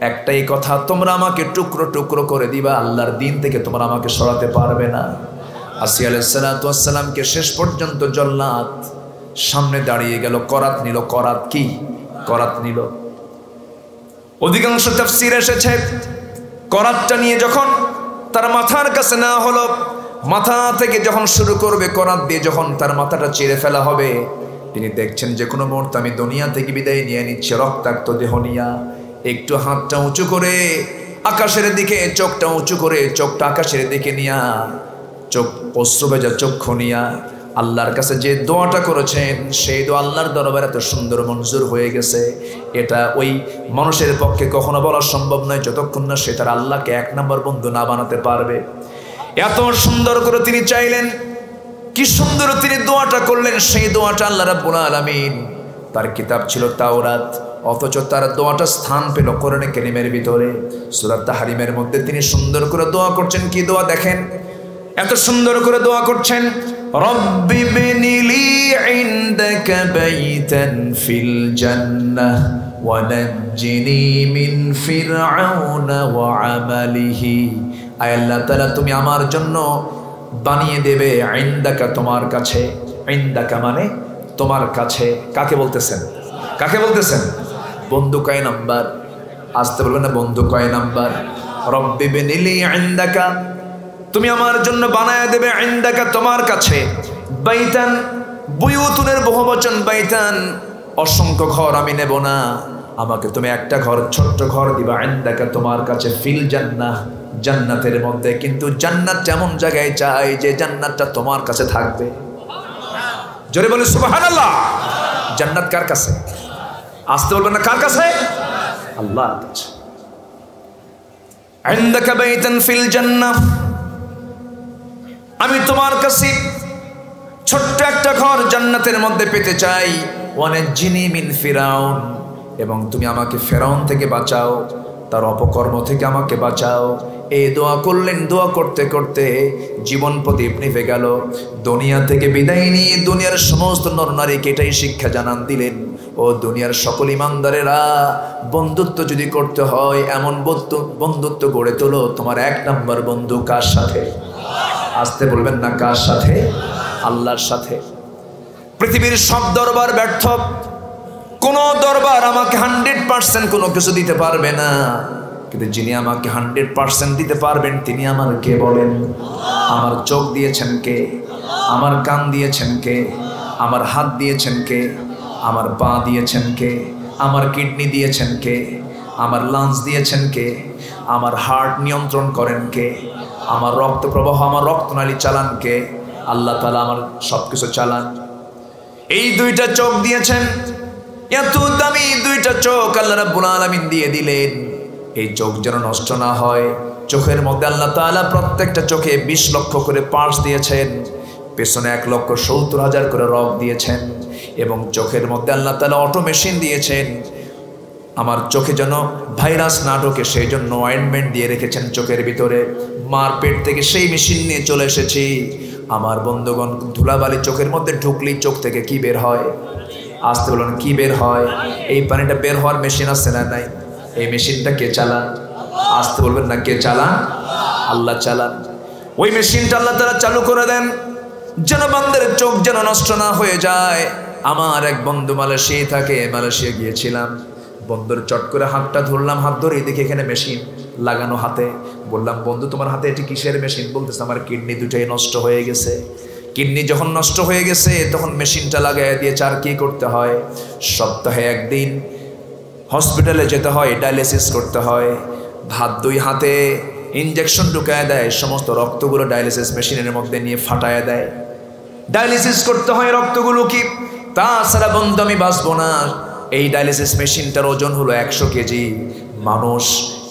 একটাই কথা, তোমরা আমাকে টুকরো টুকরো করে দিবা, আল্লাহর দিন থেকে তোমরা আমাকে সরাতে পারবে না। আসিয়া আলাইহিস সালাতু ওয়াস সালামকে শেষ পর্যন্ত জাল্লাদ সামনে দাঁড়িয়ে গেল, করাত নিল। করাত কি? করাত নিল। অধিকাংশ তাফসীর এসেছে করাতটা নিয়ে যখন তার মাথার কাছে না হলো, মাথা থেকে যখন শুরু করবে করাত দিয়ে যখন তার মাথাটা চিরে ফেলা হবে, তিনি দেখছেন যে কোনো মুহূর্তে আমি দুনিয়া থেকে বিদায় নিয়ে নিচ্ছে, রক্তাক্ত দেহ নিয়া। একটু হাতটা উঁচু করে আকাশের দিকে, চোখটা উঁচু করে চোখটা আকাশের দিকে নিয়া, চোখ অশ্রু ভেজা চক্ষু নিয়া আল্লাহর কাছে যে দোয়াটা করেছেন, সেই দোয়া আল্লাহর দরবারে এত সুন্দর মঞ্জুর হয়ে গেছে, এটা ওই মানুষের পক্ষে কখনো বলা সম্ভব নয় যতক্ষণ না সে তার আল্লাহকে এক নম্বর বন্ধু না বানাতে পারবে। এত সুন্দর করে তিনি চাইলেন, কি সুন্দর তিনি দোয়াটা করলেন। সেই দোয়াটা আল্লাহ রাব্বুল আলামিন, তার কিতাব ছিল তাওরাত, অথচ তার দোয়াটা স্থান পেল কোরআনে কারীমের ভিতরে। সূরা তাহরিমের মধ্যে তিনি সুন্দর করে দোয়া করছেন। কি দোয়া দেখেন, এত সুন্দর করে দোয়া করছেন, রব্বি বিনিলি ইনদাকা বাইতান ফিল জান্নাহ ওয়া নাজ্জিনি মিন ফিরআউনা ওয়া আমালিহি। আয় আল্লাহ তাআলা, তুমি আমার জন্য বানিয়ে দেবে ইনদাকা, তোমার কাছে। ইনদাকা মানে তোমার কাছে। কাকে বলতেছেন? কাকে বলতেছেন? বন্ধু কয় নাম্বার? আসতে বলবেন না, বন্ধু কয় নাম্বার? রব্বি বিনিলি ইনদাকা, তুমি আমার জন্য বানায় দেবে ইনদাকা, তোমার কাছে। বাইতান, বুয়ুতুনের বহুবচন বাইতান, অসংখ্য ঘর আমি নেব না, আমাকে তুমি একটা ঘর, ছোট্ট ঘর দিবা, ইনদাকা তোমার কাছে, ফিল জান্নাহ, জান্নাতের মধ্যে। কিন্তু জান্নাত এমন জায়গায় চাই যে জান্নাতটা তোমার কাছে থাকবে। জোরে বলে সুবহানাল্লাহ। জান্নাত কার কাছে? আসতে বলবেন না, কার কাছে? আল্লাহর কাছে। ইনদাকা বাইতান ফিল জান্নাহ, আমি তোমার কাছে ছোট্ট একটা ঘর জান্নাতের মধ্যে পেতে চাই। ওয়ানাজ্জিনি মিন ফিরাউন, এবং তুমি আমাকে ফেরাউন থেকে বাঁচাও, তার অপকর্ম থেকে আমাকে বাঁচাও। এই দোয়া করলেন। দোয়া করতে করতে জীবন প্রদীপ নিভে গেল। দুনিয়া থেকে বিদায় নিয়ে দুনিয়ার সমস্ত নরনারীকে এটাই শিক্ষা জানান দিলেন, ও দুনিয়ার সকল ইমানদারেরা, বন্ধুত্ব যদি করতে হয় এমন বন্ধুত্ব গড়ে তোলো, তোমার এক নম্বর বন্ধু কার সাথে? আসতে বলবেন না, কার সাথে? আল্লাহর সাথে। পৃথিবীর সব দরবার ব্যর্থ, কোন দরবার আমাকে 100% কোনো কিছু দিতে পারবে না, কিন্তু যিনি আমাকে 100% দিতে পারবেন তিনি আমার কে বলেন? আমার চোখ দিয়েছেন কে? আমার কান দিয়েছেন কে? আমার হাত দিয়েছেন কে? আমার পা দিয়েছেন কে? আমার কিডনি দিয়েছেন কে? আমার লাংস দিয়েছেন কে? আমার হার্ট নিয়ন্ত্রণ করেন কে? আমার রক্ত প্রবাহ, আমার রক্তনালী চালান কে? আল্লাহ তাআলা আমার সবকিছু চালান। এই দুইটা চোখ দিয়েছেন, এত দামি দুইটা চোখ আল্লাহ রাব্বুল আলামিন দিয়ে দিলেন। এই চোখ যেন নষ্ট না হয়, চোখের মধ্যে আল্লাহ তাআলা প্রত্যেকটা চোখে 20 লক্ষ করে পার্স দিয়েছেন, পেছনে 1,70,000 করে রগ দিয়েছেন, এবং চোখের মধ্যে আল্লাহ তাআলা অটো মেশিন দিয়েছেন। আমার চোখে যেন ভাইরাস না ঢোকে সেই জন্য অয়েন্টমেন্ট দিয়ে রেখেছেন চোখের ভিতরে। মার পেট থেকে সেই মেশিন নিয়ে চলে এসেছি। আমার বন্ধুগণ, ধুলাবালি চোখের মধ্যে ঢুকলেই চোখ থেকে কি বের হয়? আসতে বলুন, কি বের হয়? এই পানিটা বের হওয়ার মেশিন আছে না নাই? এই মেশিনটা কে চালান? আসতে বলবেন না, কে চালান? আল্লাহ চালান। ওই মেশিনটা আল্লাহ তাআলা চালু করে দেন যেন বান্দার চোখ যেন নষ্ট না হয়ে যায়। আমার এক বন্ধু মালয়েশিয়ায় থাকে, মালয়েশিয়া গিয়েছিলাম, বন্ধুর চট করে হাতটা ধরলাম, হাত ধরে দেখি এখানে মেশিন লাগানো হাতে। বললাম, বন্ধু তোমার হাতে এটি কিসের মেশিন? বলতেছে, আমার কিডনি দুটাই নষ্ট হয়ে গেছে। কিডনি যখন নষ্ট হয়ে গেছে তখন মেশিনটা লাগাই দিয়েছে। আর কি করতে হয়? সপ্তাহে একদিন হসপিটালে যেতে হয়, ডায়ালিসিস করতে হয়। দুই হাতে ইনজেকশন ঢুকায় দেয়, সমস্ত রক্তগুলো ডায়ালিসিস মেশিনের মধ্যে নিয়ে ফাটায় দেয়। ডায়ালিসিস করতে হয় রক্তগুলো, কি তাছাড়া বন্ধু আমি বাঁচবো না। এই ডায়ালিসিস মেশিনটার ওজন হলো 100 কেজি। মানুষ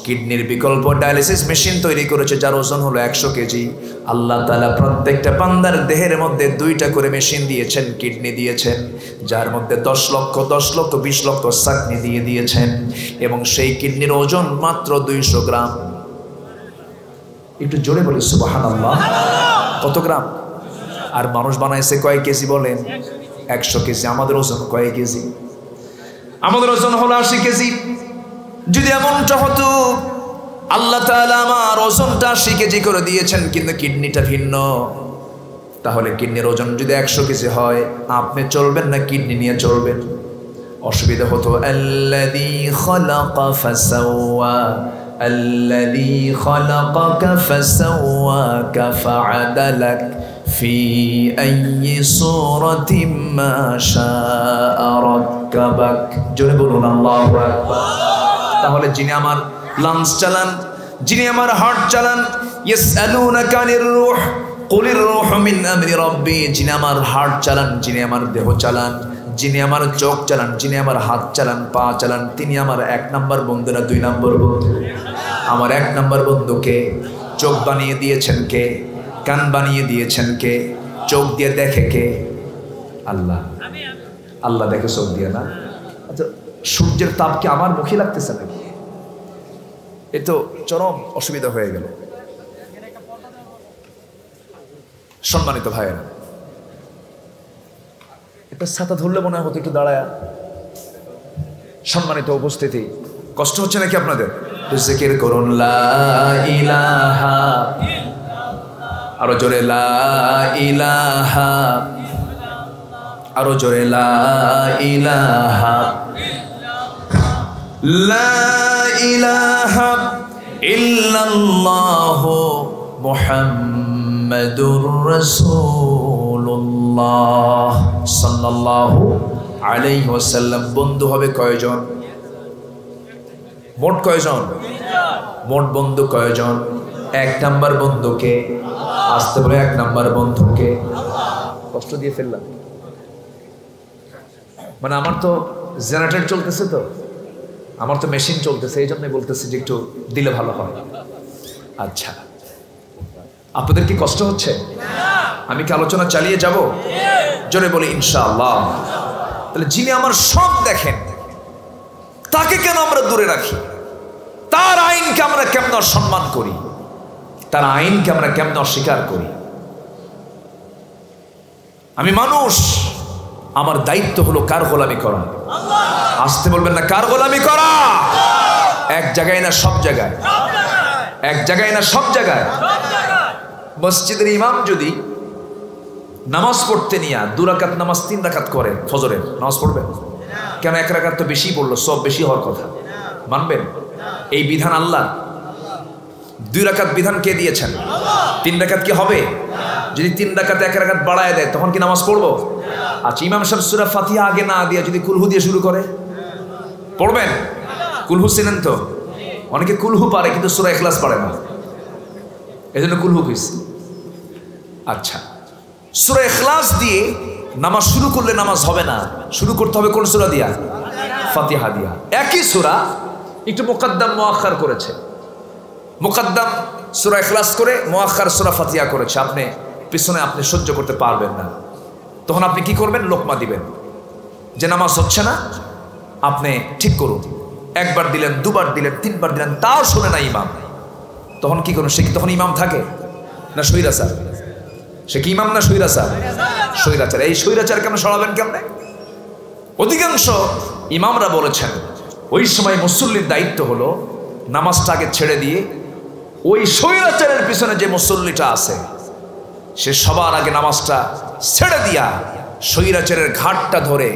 কিডনির বিকল্প ডায়ালিসিস মেশিন তৈরি করেছে যার ওজন হলো 100 কেজি। আল্লাহ তাআলা প্রত্যেকটা বান্দার দেহের মধ্যে 2টা করে মেশিন দিয়েছেন, কিডনি দিয়েছেন, যার মধ্যে 10 লক্ষ 20 লক্ষ সাকনি দিয়ে দিয়েছেন, এবং সেই কিডনির ওজন মাত্র 200 গ্রাম। একটু জোরে বলি সুবহানাল্লাহ। কত গ্রাম? আর মানুষ বানাইছে কয় কেজি বলেন? 100 কেজি। আমাদের ওজন কয় কেজি? আমাদের ওজন হলো 80 কেজি। যদি এমনটা হতো, আল্লাহ তাআলা আমার ওজনটা 80 কেজি করে দিয়েছেন কিন্তু কিডনিটা ভিন্ন, তাহলে কিডনির ওজন যদি 100 কেজি হয়, আপনি চলবেন না কিডনি নিয়ে চলবেন? অসুবিধা হতো। আল্লাযী খালাকা ফাসাওয়া, আল্লাযী খালাকাকা ফাসাওয়াকা ফাআদালাক ফি আইয়ি সূরাতিন মা শাআ রাক্কাবাক। জোরে বলুন আল্লাহু আকবার। তাহলে যিনি আমার লাংস চালান, যিনি আমার হার্ট চালান, ইয়াসআলুনাকা আনির রূহ কুলির রূহু মিন আমরি রাব্বি, যিনি আমার হার্ট চালান, যিনি আমার দেহ চালান, যিনি আমার চোখ চালান, যিনি আমার হাত চালান, পা চালান, তিনি আমার 1 নম্বর বন্ধু না 2 নম্বর বন্ধু? আমার 1 নম্বর বন্ধুকে। চোখ বানিয়ে দিয়েছেন কে? কান বানিয়ে দিয়েছেন কে? চোখ দিয়ে দেখে কে? আল্লাহ। আল্লাহ দেখে চোখ দিয়ে না? আচ্ছা, সূর্যের তাপ কি আমার মুখে লাগতেছে নাকি? এ তো চরম অসুবিধা হয়ে গেল। সম্মানিত ভাইয়েরা, একটা ছাতা ধরলে মনে হতো একটু দাঁড়ায়। সম্মানিত উপস্থিতি, কষ্ট হচ্ছে নাকি আপনাদের? জিকির করুন লা ইলাহা, আরো জোরে লা ইলাহা, আরো জোরে লা ইলাহা, লা ইলাহা ইল্লাল্লাহু মুহাম্মাদুর রাসূলুল্লাহ সাল্লাল্লাহু আলাইহি ওয়াসাল্লাম। বন্ধু হবে কয়জন? মোট কয়জন? মোট বন্ধু কয়জন? 1 নম্বর বন্ধুকে। আসতে বলে 1 নম্বর বন্ধুকে। কষ্ট দিয়ে ফেললাম। মানে আমার তো জেনারেটর চলতেছে, তো আমার তো মেশিন চলতেছে, এই জন্যই বলতেছি যে একটু দিলে ভালো হয়। আচ্ছা, আপনাদের কি কষ্ট হচ্ছে? আমি কি আলোচনা চালিয়ে যাব? জোরে বলি ইনশাআল্লাহ। তাহলে যিনি আমার সব দেখেন, তাকে কেন আমরা দূরে রাখি? তার আইনকে আমরা কেমন অসম্মান করি? তার আইনকে আমরা কেমন অস্বীকার করি? আমি মানুষ, আমার দায়িত্ব হলো কার গোলামি করা? আসতে বলবেন না, কার গোলামি করা? এক জায়গায় না সব জায়গায়? এক জায়গায় না সব জায়গায়? মসজিদের ইমাম যদি নামাজ পড়তে নিয়ে 2 রাকাত নামাজ 3 রাকাত করে, ফজরের নামাজ পড়বেন কেন? 1 রাকাত তো বেশি পড়লো, সব বেশি হওয়ার কথা। মানবেন? এই বিধান আল্লাহ। 2 রাকাত বিধান কে দিয়েছেন? 3 রাকাত কি হবে? যদি 3 রাকাত 1 রাকাত বাড়ায় দেয় তখন কি নামাজ পড়বো? আচ্ছা, ইমাম সাহেব সূরা ফাতিহা আগে না দিয়ে যদি কুলহু দিয়ে শুরু করে, পড়বেন? কুলহু চিনেন তো? অনেকে কুলহু পারে কিন্তু সূরা ইখলাস পারে না, এজন্য কুলহু কইছে। আচ্ছা, সূরা ইখলাস দিয়ে নামাজ শুরু করলে নামাজ হবে না, শুরু করতে হবে কোন সূরা দিয়া? ফাতিহা দিয়া। একই সূরা একটু মুকদ্দম মুআক্খার করেছে, মুকদ্দম সূরা ইখলাস করে মুআক্খার সূরা ফাতিহা করেছে, আপনি পিছনে আপনি সহ্য করতে পারবেন না, তখন আপনি কি করবেন? লোকমা দিবেন যে নামাজ হচ্ছে না, আপনি ঠিক করুন। একবার দিলেন, দুবার দিলেন, তিনবার দিলেন, তাও শুনে না ইমাম, তখন কি করুন? সে কি তখন ইমাম থাকে না স্বৈরাচার? সে কি ইমাম না স্বৈরাচার? স্বৈরাচার। এই স্বৈরাচার কেমন সরাবেন কেমনে? অধিকাংশ ইমামরা বলেছেন ওই সময় মুসল্লির দায়িত্ব হলো নামাজটাকে ছেড়ে দিয়ে ওই স্বৈরাচারের পিছনে যে মুসল্লিটা আছে সে সবার আগে নামাজটা ছেড়ে দিয়া স্বৈরাচারের ঘাটটা ধরে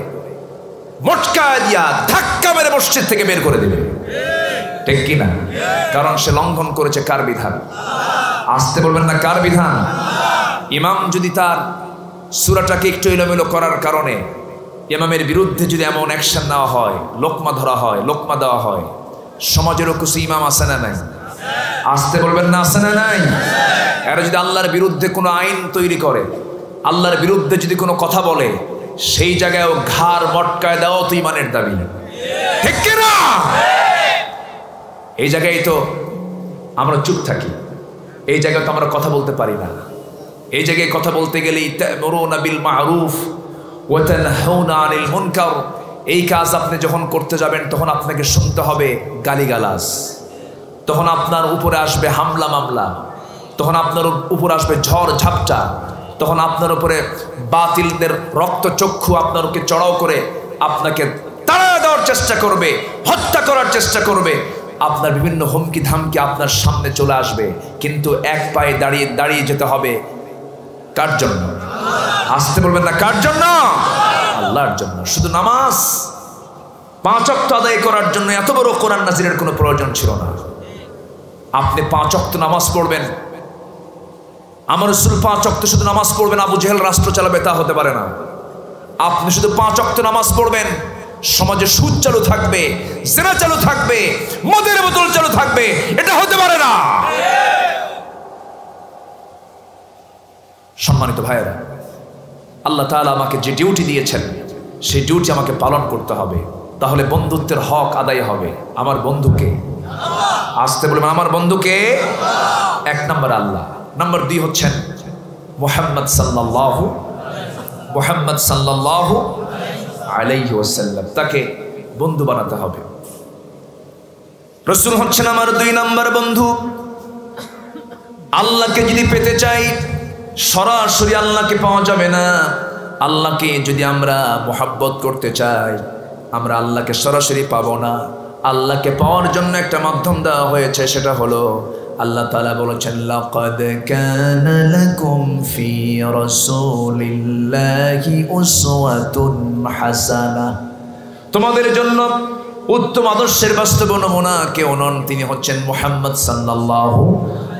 মটকা দিয়া ধাক্কা মেরে মসজিদ থেকে বের করে দেবে, ঠিক কিনা? কারণ সে লঙ্ঘন করেছে কার বিধান? আসতে বলবেন না, কার বিধান? ইমাম যদি তার সূরাটাকে একটু এলোমেলো করার কারণে ইমামের বিরুদ্ধে যদি এমন অ্যাকশন নেওয়া হয়, লোকমা ধরা হয়, লোকমা দেওয়া হয়, সমাজেরও কিছু ইমাম আছে না নাই? আসতে বলবেন না, আছে না নাই? এরা যদি আল্লাহর বিরুদ্ধে কোনো আইন তৈরি করে, আল্লাহর বিরুদ্ধে যদি কোনো কথা বলে, সেই জায়গায় ঘাড় মটকায় দেওয়া তো ইমানের দাবি, ঠিক কিনা? এই জায়গায় তো আমরা চুপ থাকি, এই জায়গায় তো আমরা কথা বলতে পারি না। এই জায়গায় কথা বলতে গেলেই তা'মুরুনা বিল মা'রুফ ওয়া তানহাউনা আনিল মুনকার, এই কাজ আপনি যখন করতে যাবেন তখন আপনাকে শুনতে হবে গালিগালাজ, তখন আপনার উপরে আসবে হামলা মামলা, তখন আপনার উপর আসবে ঝড় ঝাপটা, তখন আপনার উপরে বাতিলদের রক্তচক্ষু আপনাকে চড়াও করে আপনাকে তাড়া দেওয়ার চেষ্টা করবে, হত্যা করার চেষ্টা করবে, আপনার বিভিন্ন হুমকি ধামকি আপনার সামনে চলে আসবে, কিন্তু এক পায়ে দাঁড়িয়ে দাঁড়িয়ে যেতে হবে কার জন্য? আসতে বলবেন না, কার জন্য? আল্লাহর জন্য। শুধু নামাজ 5 ওয়াক্ত আদায় করার জন্য এত বড় কোরআন নাজিলের কোনো প্রয়োজন ছিল না। আপনি 5 ওয়াক্ত নামাজ পড়বেন, আমার রাসূল 5 ওয়াক্ত শুধু নামাজ পড়বেন আবু জেহেল রাষ্ট্র চালাবে, তা হতে পারে না। আপনি শুধু 5 ওয়াক্ত নামাজ পড়বেন, সমাজে সুদ চালু থাকবে, জিনা চালু থাকবে, মদের বোতল চালু থাকবে, এটা হতে পারে না। সম্মানিত ভাইয়েরা, আল্লাহ তাআলা আমাকে যে ডিউটি দিয়েছেন সেই ডিউটি আমাকে পালন করতে হবে, তাহলে বন্ধুত্বের হক আদায় হবে। আমার বন্ধুকে, আসতে বলবেন, আমার বন্ধুকে 1 নম্বর আল্লাহ, নম্বর 2 হচ্ছেন মুহাম্মদ সাল্লাল্লাহু আলাইহি ওয়াসাল্লাম, তাকে বন্ধু বানাতে হবে। রাসূল হচ্ছেন আমার 2 নম্বর বন্ধু। আল্লাহকে যদি পেতে চাই, সরাসরি আল্লাহকে পাওয়া যাবে না। আল্লাহকে যদি আমরা মুহাব্বত করতে চাই, আমরা আল্লাহকে সরাসরি পাবো না। আল্লাহকে পাওয়ার জন্য একটা মাধ্যম দেওয়া হয়েছে, সেটা হলো আল্লাহ তাআলা বলেছেন, লাকাদ কানা লাকুম ফি রাসূলিল্লাহি উসওয়াতুন হাসানাহ, তোমাদের জন্য উত্তম আদর্শের বাস্তব নমুনা কেউ নন, তিনি হচ্ছেন মুহাম্মদ সাল্লাল্লাহু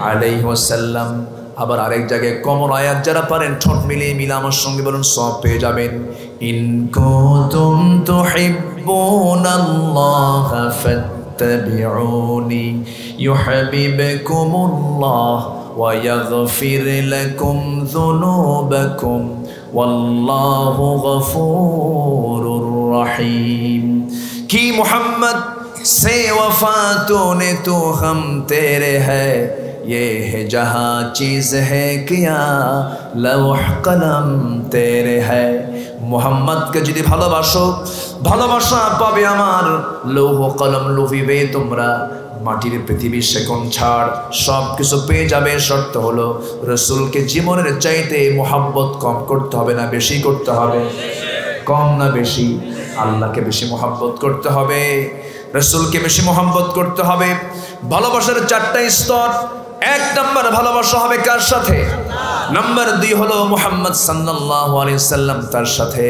আলাইহি ওয়াসাল্লাম। আবার আরেক জায়গায় কমন আয়াত, যারা পারেন ঠোঁট মিলিয়ে মিলে আমার সঙ্গে বলুন, সব পেয়ে যাবেন। ইন কুনতুম তুহিব্বুনাল্লাহা ফাত্তাবিউনি ইউহিব্বুকুমুল্লাহ ওয়া ইয়াগফির লাকুম যুনুবাকুম ওয়াল্লাহু গফুরুর রহিম। কি মুহাম্মদ से वफा तूने तू हम तेरे है, ये है जहाँ चीज़ है किया लौह कलम तेरे है। मुहम्मद के যদি ভালোবাসো, ভালোবাসা পাবে আমার লৌহ কলম লুফিবে তোমরা। মাটির পৃথিবীর সেকন ছাড় সব কিছু পেয়ে যাবে, শর্ত হলো রসুলকে জীবনের চাইতে মুহাব্বত কম করতে হবে না বেশি করতে হবে? কম না বেশি? আল্লাহকে বেশি মুহাব্বত করতে হবে, রসুলকে বেশি মুহাব্বত করতে হবে। ভালোবাসার 4টা স্তর। 1 নম্বর ভালোবাসা হবে কার সাথে? নাম্বার 2 হলো মুহাম্মদ সাল্লাল্লাহু আলাইহি ওয়াসাল্লাম, তার সাথে।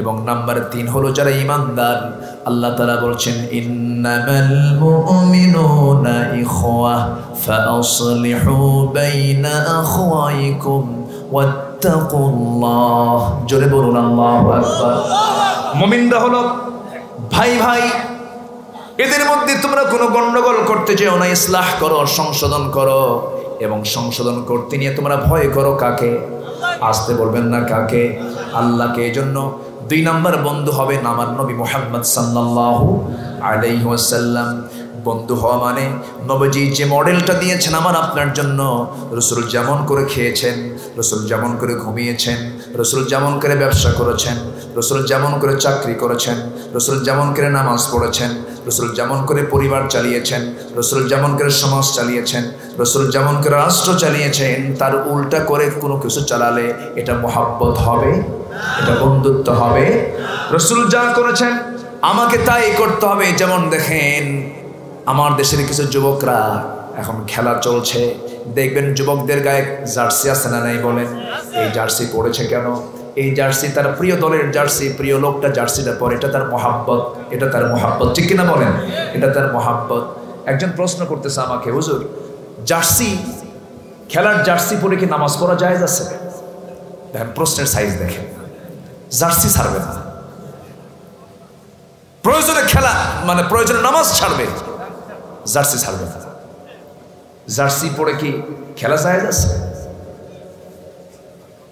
এবং নাম্বার 3 হলো যারা ঈমানদার। আল্লাহ তাআলা বলছেন, ইন্নামাল মুমিনুনা ইখওয়া ফাআসলিহু বাইনা আখওয়াইকুম ওয়াত্তাকুল্লাহ। জোরে বলুন আল্লাহু আকবার। মুমিনরা হলো ভাই ভাই, এদের মধ্যে তোমরা কোনো গন্ডগোল করতে যেও না, ইসলাহ করো, সংশোধন করো। এবং সংশোধন করতে নিয়ে তোমরা ভয় করো কাকে? আসতে বলবেন না কাকে? আল্লাহকে। এই জন্য 2 নম্বর বন্ধু হবে আমার নবী মুহাম্মদ সাল্লাল্লাহু আলাইহি ওয়াসাল্লাম। বন্ধু হওয়া মানে নবীজি যে মডেলটা দিয়েছেন আমার আপনার জন্য, রাসূল যেমন করে খেয়েছেন, রাসূল যেমন করে ঘুমিয়েছেন, রাসূল যেমন করে ব্যবসা করেছেন, রাসূল যেমন করে চাকরি করেছেন, রাসূল যেমন করে নামাজ পড়েছেন, রাসূল যেমন করে পরিবার চালিয়েছেন, রাসূল যেমন করে সমাজ চালিয়েছেন, রাসূল যেমন করে রাষ্ট্র চালিয়েছেন, তার উল্টা করে কোনো কিছু চালালে এটা মহব্বত হবে? এটা বন্ধুত্ব হবে? রাসূল যা করেছেন আমাকে তাই করতে হবে। যেমন দেখেন আমার দেশের কিছু যুবকরা এখন খেলা চলছে, দেখবেন যুবকদের গায়ে জার্সি আছে না নাই বলেন? এই জার্সি পড়েছে কেন? এই জার্সি তার প্রিয় দলের জার্সি, প্রিয় লোকটা জার্সিটা পরে, এটা তার মহাব্বত, এটা তার মহাব্বত, ঠিক কিনা বলেন? এটা তার মহাব্বত। একজন প্রশ্ন করতেছে আমাকে, হুজুর জার্সি, খেলার জার্সি পরে কি নামাজ পড়া জায়েজ আছে? দেখেন প্রশ্নের সাইজ দেখেন, জার্সি ছাড়বে না, প্রয়োজনে খেলা মানে প্রয়োজনে নামাজ ছাড়বে, জার্সি ছাড়বে না। জার্সি পরে কি খেলা জায়েজ আছে?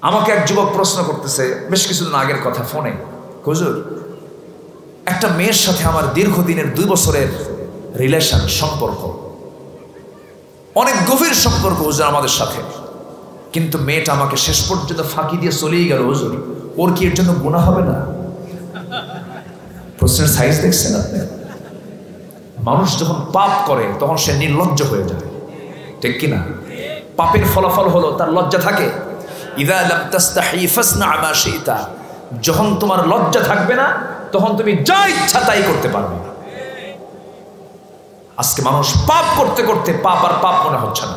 আমাকে এক যুবক প্রশ্ন করতেছে বেশ কিছুদিন আগের কথা ফোনে, হুজুর একটা মেয়ের সাথে আমার দীর্ঘদিনের 2 বছরের রিলেশন, সম্পর্ক, অনেক গভীর সম্পর্ক হুজুর আমাদের সাথে, কিন্তু মেয়েটা আমাকে শেষ পর্যন্ত ফাঁকি দিয়ে চলেই গেল, হুজুর ওর কি এর জন্য গুনাহ হবে না? প্রশ্নের সাইজ দেখছেন আপনি? মানুষ যখন পাপ করে তখন সে নির্লজ্জ হয়ে যায়, ঠিক কিনা? পাপের ফলাফল হলো তার লজ্জা থাকে। ইযা লাম তাস্তাহি ফাসনা মা শিতা, যখন তোমার লজ্জা থাকবে না তখন তুমি যা ইচ্ছা তাই করতে পারবে। আজকে মানুষ পাপ করতে করতে পাপ আর পাপ মনে হচ্ছে না।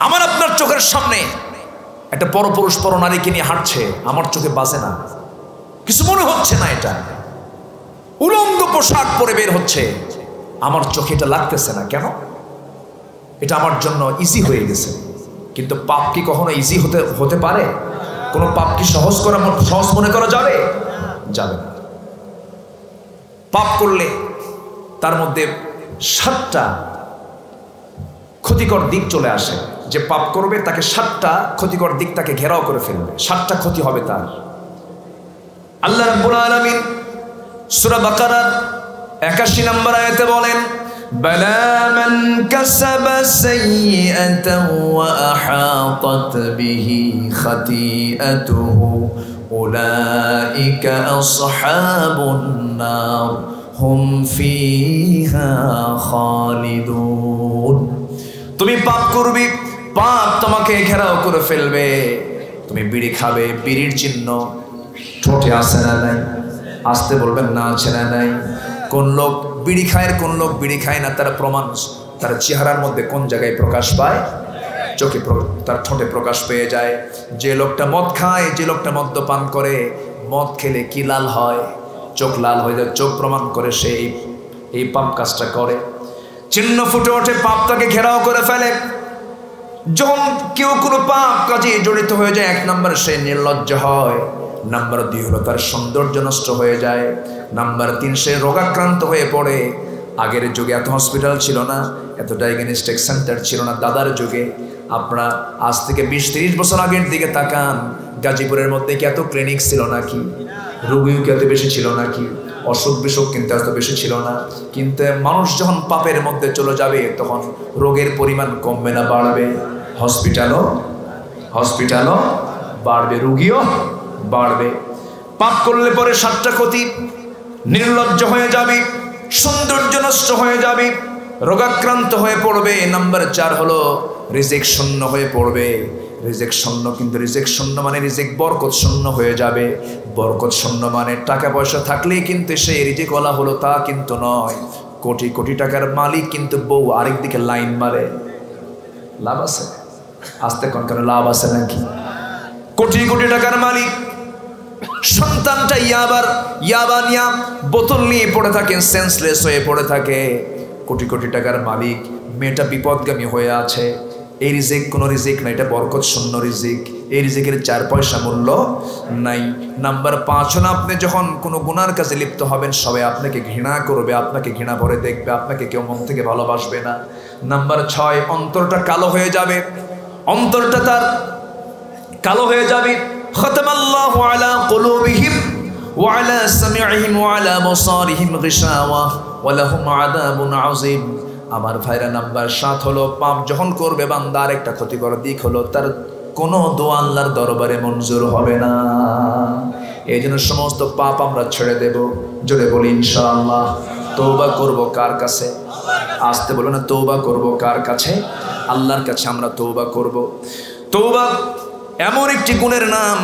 আমার আপনার চোখের সামনে একটা পরপুরুষ পরনারীকে নিয়ে হাঁটছে, আমার চোখে বাজে না, কিছু মনে হচ্ছে না, এটা উলঙ্গ পোশাক পরে বের হচ্ছে, আমার চোখে এটা লাগতেছে না। কেন? এটা আমার জন্য ইজি হয়ে গেছে। কিন্তু পাপ কি কখনো ইজি হতে পারে? কোনো পাপ কি সহজ মনে করা যাবে? যাবে না। পাপ করলে তার মধ্যে 7টা ক্ষতিকর দিক চলে আসে। যে পাপ করবে তাকে 7টা ক্ষতিকর দিক তাকে ঘেরাও করে ফেলবে, 7টা ক্ষতি হবে তার। আল্লাহ রাব্বুল আলামিন সূরা বাকারার 81 নম্বর আয়াতে বলেন, বালা মান কাসাবা সাইয়্যাতান ওয়া আহাতাত বিহি খাতিআতুহু উলাইকা আসহাবুন নার হুম ফিহা খালিদুন। তুমি পাপ করবে, পাপ তোমাকে ঘেরাও করে ফেলবে। তুমি বিড়ি খাবে, বিড়ির চিহ্ন ঠোঁটে আছে না নাই? আসতে বলবেন না, আছে না নাই? কোন লোক বিড়ি খায়, কোন লোক বিড়ি খায় না, তার প্রমাণ তার চেহারার মধ্যে কোন জায়গায় প্রকাশ পায়? চোখে, তার ঠোঁটে প্রকাশ পেয়ে যায়। যে লোকটা মদ খায়, যে লোকটা মদ্যপান করে, মদ খেলে কি লাল হয়? চোখ লাল হয়ে যায়, চোখ প্রমাণ করে সে এই পাপ কাজটা করে। চিহ্ন ফুটে ওঠে, পাপ তাকে ঘেরাও করে ফেলে। যখন কেউ কোনো পাপ কাজে জড়িত হয়ে যায়, 1 নম্বরে সে নির্লজ্জ হয়, নাম্বার 2 হলো তার সৌন্দর্য নষ্ট হয়ে যায়, নাম্বার 3 সে রোগাক্রান্ত হয়ে পড়ে। আগের যুগে এত হসপিটাল ছিল না, এত ডায়াগনস্টিক সেন্টার ছিল না দাদার যুগে। আপনারা আজ থেকে 20-30 বছর আগের দিকে তাকান, গাজীপুরের মধ্যে কি এত ক্লিনিক ছিল নাকি? রোগীও কি এত বেশি ছিল নাকি? অসুখ বিসুখ কিন্তু এত বেশি ছিল না। কিন্তু মানুষ যখন পাপের মধ্যে চলে যাবে তখন রোগের পরিমাণ কমবে না বাড়বে? হসপিটালও বাড়বে, রোগীও বাড়বে। পাপ করলে পরে 7টা ক্ষতি, নির্লজ্জ হয়ে যাবে, সৌন্দর্য নষ্ট হয়ে যাবে, রোগাক্রান্ত হয়ে পড়বে। নাম্বার 4 হলো রিজিক শূন্য হয়ে পড়বে। রিজিক শূন্য, কিন্তু রিজিক শূন্য মানে রিজিক বরকত শূন্য হয়ে যাবে। বরকত শূন্য মানে টাকা পয়সা থাকলেই কিন্তু সেই রিজিকওয়ালা হলো তা কিন্তু নয়। কোটি কোটি টাকার মালিক কিন্তু বউ আরেকদিকে লাইন মারে। লাভ আছে? আসতে কোন কারণে লাভ আছে নাকি? কোটি কোটি টাকার মালিক, সন্তানটা ইয়াবা নিয়া বোতল নিয়ে পড়ে থাকে, সেন্সলেস হয়ে পড়ে থাকে। কোটি কোটি টাকার মালিক, মেয়েটা বিপদগামী হয়ে আছে। এই রিজিক কোনো রিজিক না, এটা বরকত শূন্য রিজিক। এই রিজিকের 4 পয়সা মূল্য নাই। নাম্বার 5 হলো আপনি যখন কোনো গুনার কাজে লিপ্ত হবেন সবাই আপনাকে ঘৃণা করবে, আপনাকে ঘৃণা ভরে দেখবে, আপনাকে কেউ মন থেকে ভালোবাসবে না। নাম্বার 6 অন্তরটা কালো হয়ে যাবে, অন্তরটা তার কালো হয়ে যাবে। খতামাল্লাহু আলা কুলুবিহিম ওয়া আলা সামিইহিম ওয়া আলা বসারিহিম গিশাওয়া ওয়া লাহুম আযাবুন আযীম। আমার ভাইরা নাম্বার 7 হলো পাপ যখন করবে বান্দা আরেকটা ক্ষতিকর দিক হলো তার কোনো দোয়া আল্লাহর দরবারে মঞ্জুর হবে না। এই জন্য সমস্ত পাপ আমরা ছেড়ে দেব, জোরে বলি ইনশাআল্লাহ। তওবা করব কার কাছে? আসতে বলো না, তওবা করব কার কাছে? আল্লাহর কাছে আমরা তওবা করব। তওবা এমন একটি গুণের নাম,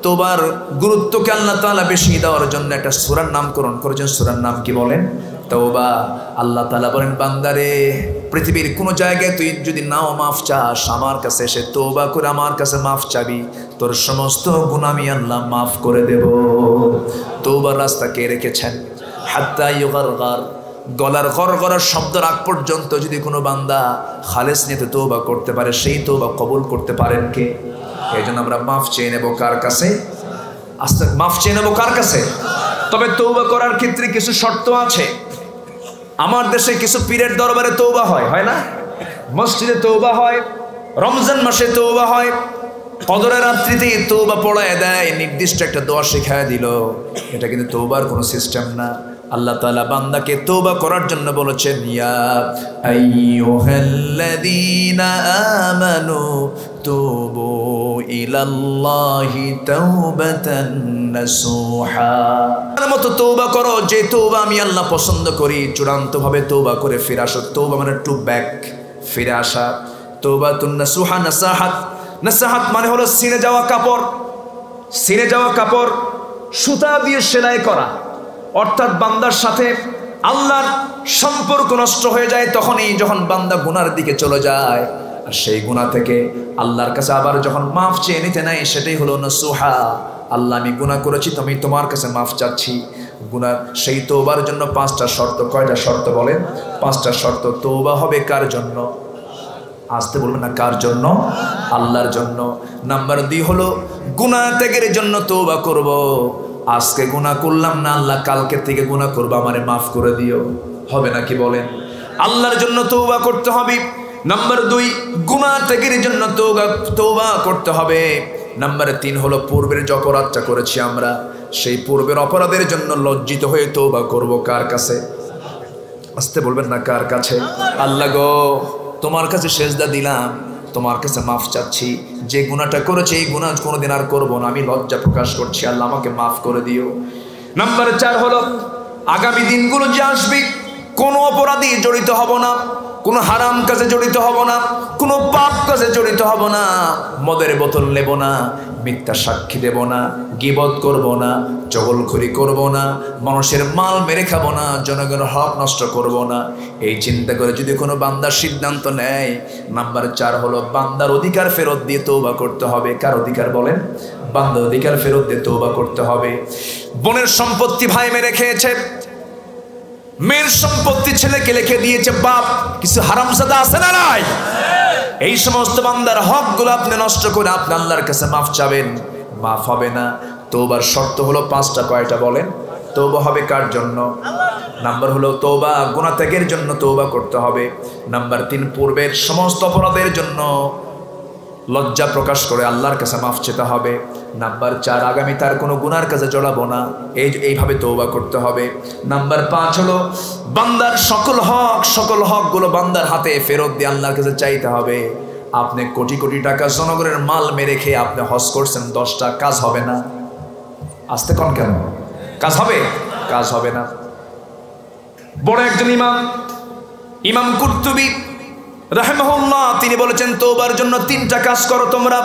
তওবার গুরুত্বকে আল্লাহ তাআলা বেশি দেওয়ার জন্য একটা সূরার নামকরণ করেছেন। সূরার নাম কি বলেন? তওবা। আল্লাহ তাআলা বলেন, বান্দারে পৃথিবীর কোনো জায়গায় তুই যদি নাও মাফ চাস, আমার কাছে এসে তওবা করে আমার কাছে মাফ চাবি, তোর সমস্ত গুনাহ আমি আল্লাহ মাফ করে দেব। তওবার রাস্তা কে রেখেছেন? হাত্তা ইউগারগার, গলার গরগরার শব্দ রাগ পর্যন্ত যদি কোনো বান্দা খালেস নিয়ে তওবা করতে পারে, সেই তওবা কবুল করতে পারেন কে? এই জন্য আমরা মাফ চেয়ে নেব কার কাছে? আস্তে মাফ চেয়ে নেব কার কাছে? তবে তওবা করার ক্ষেত্রে কিছু শর্ত আছে। আমার দেশে কিছু পীরের দরবারে তওবা হয়, হয় না? মসজিদে তওবা হয়, রমজান মাসে তওবা হয়, কদরের রাত্রিতে তওবা পড়ায় দেয়, নির্দিষ্ট একটা দোয়া শেখায় দিল। এটা কিন্তু তওবার কোনো সিস্টেম না। আল্লাহ তাআলা বান্দাকে তওবা করার জন্য বলেছেন, ইয়া আইয়ুহাল্লাযীনা আমানু তুবু ইলাল্লাহি তাওবাতান নাসুহা। তার মতো তওবা করো যে তওবা আমি আল্লাহ পছন্দ করি। চূড়ান্তভাবে তওবা করে ফিরে আসো। তওবা মানে টু ব্যাক, ফিরে আসা। তাওবাতুন নাসুহা, নাসাহাত। নাসাহাত মানে হলো ছিঁড়ে যাওয়া কাপড়, ছিঁড়ে যাওয়া কাপড় সুতা দিয়ে সেলাই করা। অর্থাৎ বান্দার সাথে আল্লাহর সম্পর্ক নষ্ট হয়ে যায় তখনই, যখন বান্দা গুনার দিকে চলে যায়। আর সেই গুনাহ থেকে আল্লাহর কাছে আবার যখন মাফ চেয়ে নিতে নেয়, সেটাই হলো নাসুহা। আল্লাহ আমি গুনাহ করেছি, তুমি তোমার কাছে মাফ চাচ্ছি। গুনাহ সেই তওবার জন্য 5টা শর্ত। কয়টা শর্ত বলেন? 5টা শর্ত। তওবা হবে কার জন্য? আসতে বলবেন না, কার জন্য? আল্লাহর জন্য। নাম্বার 2 হলো গুনাহ ত্যাগের জন্য তওবা করব। আজকে গুনাহ করলাম না, আল্লাহ কালকে থেকে গুনাহ করব, আমারে মাফ করে দিও, হবে নাকি বলেন? আল্লাহর জন্য তওবা করতে হবে। নাম্বার 2 গুনাহ ত্যাগের জন্য তওবা করতে হবে। নাম্বার 3 হলো পূর্বের যে অপরাধটা করেছি আমরা, সেই পূর্বের অপরাধের জন্য লজ্জিত হয়ে তওবা করব কার কাছে? আসতে বলবেন না, কার কাছে? আল্লাহ গো, তোমার কাছে সেজদা দিলাম, তোমার কাছে মাফ চাচ্ছি। যে গুনাহটা করেছি এই গুনাহ কোনোদিন আর করবো না, আমি লজ্জা প্রকাশ করছি, আল্লাহ আমাকে মাফ করে দিও। নাম্বার 4 হলো আগামী দিনগুলো যে আসবে কোনো অপরাধী জড়িত হব না, কোনো হারাম কাজে জড়িত হব না, কোনো পাপ কাজে জড়িত হব না, মদের বোতল নেব না, মিথ্যা সাক্ষী দেব না, গীবত করব না, চগলখড়ি করব না, মানুষের মাল মেরে খাবো না, জনগণের হক নষ্ট করব না। এই চিন্তা করে যদি কোনো বান্দার সিদ্ধান্ত নেয়, নাম্বার 4 হলো বান্দার অধিকার ফেরত দিয়ে তওবা করতে হবে। কার অধিকার বলেন? বান্দার অধিকার ফেরত দিয়ে তওবা করতে হবে। বোনের সম্পত্তি ভাই মেরে খেয়েছে, মেয়ের সম্পত্তি ছেলেকে লিখে দিয়েছে বাপ, কিছু হারামজাদা আছে না নাই? এই সমস্ত বান্দার হকগুলো আপনি নষ্ট করে আপনি আল্লাহর কাছে মাফ চাবেন, মাফ হবে না। তওবার শর্ত হলো 5টা। কয়টা বলেন? তওবা হবে কার জন্য? নাম্বার হলো তওবা গুনাহ ত্যাগের জন্য তওবা করতে হবে। নাম্বার 3 পূর্বের সমস্ত অপরাধের জন্য লজ্জা প্রকাশ করে আল্লাহর কাছে মাফ চেতে হবে। নাম্বার 4 আগামী তার কোনো গুনার কাজে জড়াবো না, এইভাবে তওবা করতে হবে। নাম্বার 5 হলো বান্দার সকল হকগুলো বান্দার হাতে ফেরত দিয়ে আল্লাহর কাছে চাইতে হবে। আপনি কোটি কোটি টাকা জনগণের মাল মেরে খেয়ে আপনি হজ করছেন 10টা, কাজ হবে না। আসতে কোন কেন? কাজ হবে? কাজ হবে না। বড় একজন ইমাম কুরতুবী রাহিমাহুল্লাহ তিনি বলেছেন তওবার জন্য 3টা কাজ করো তোমরা।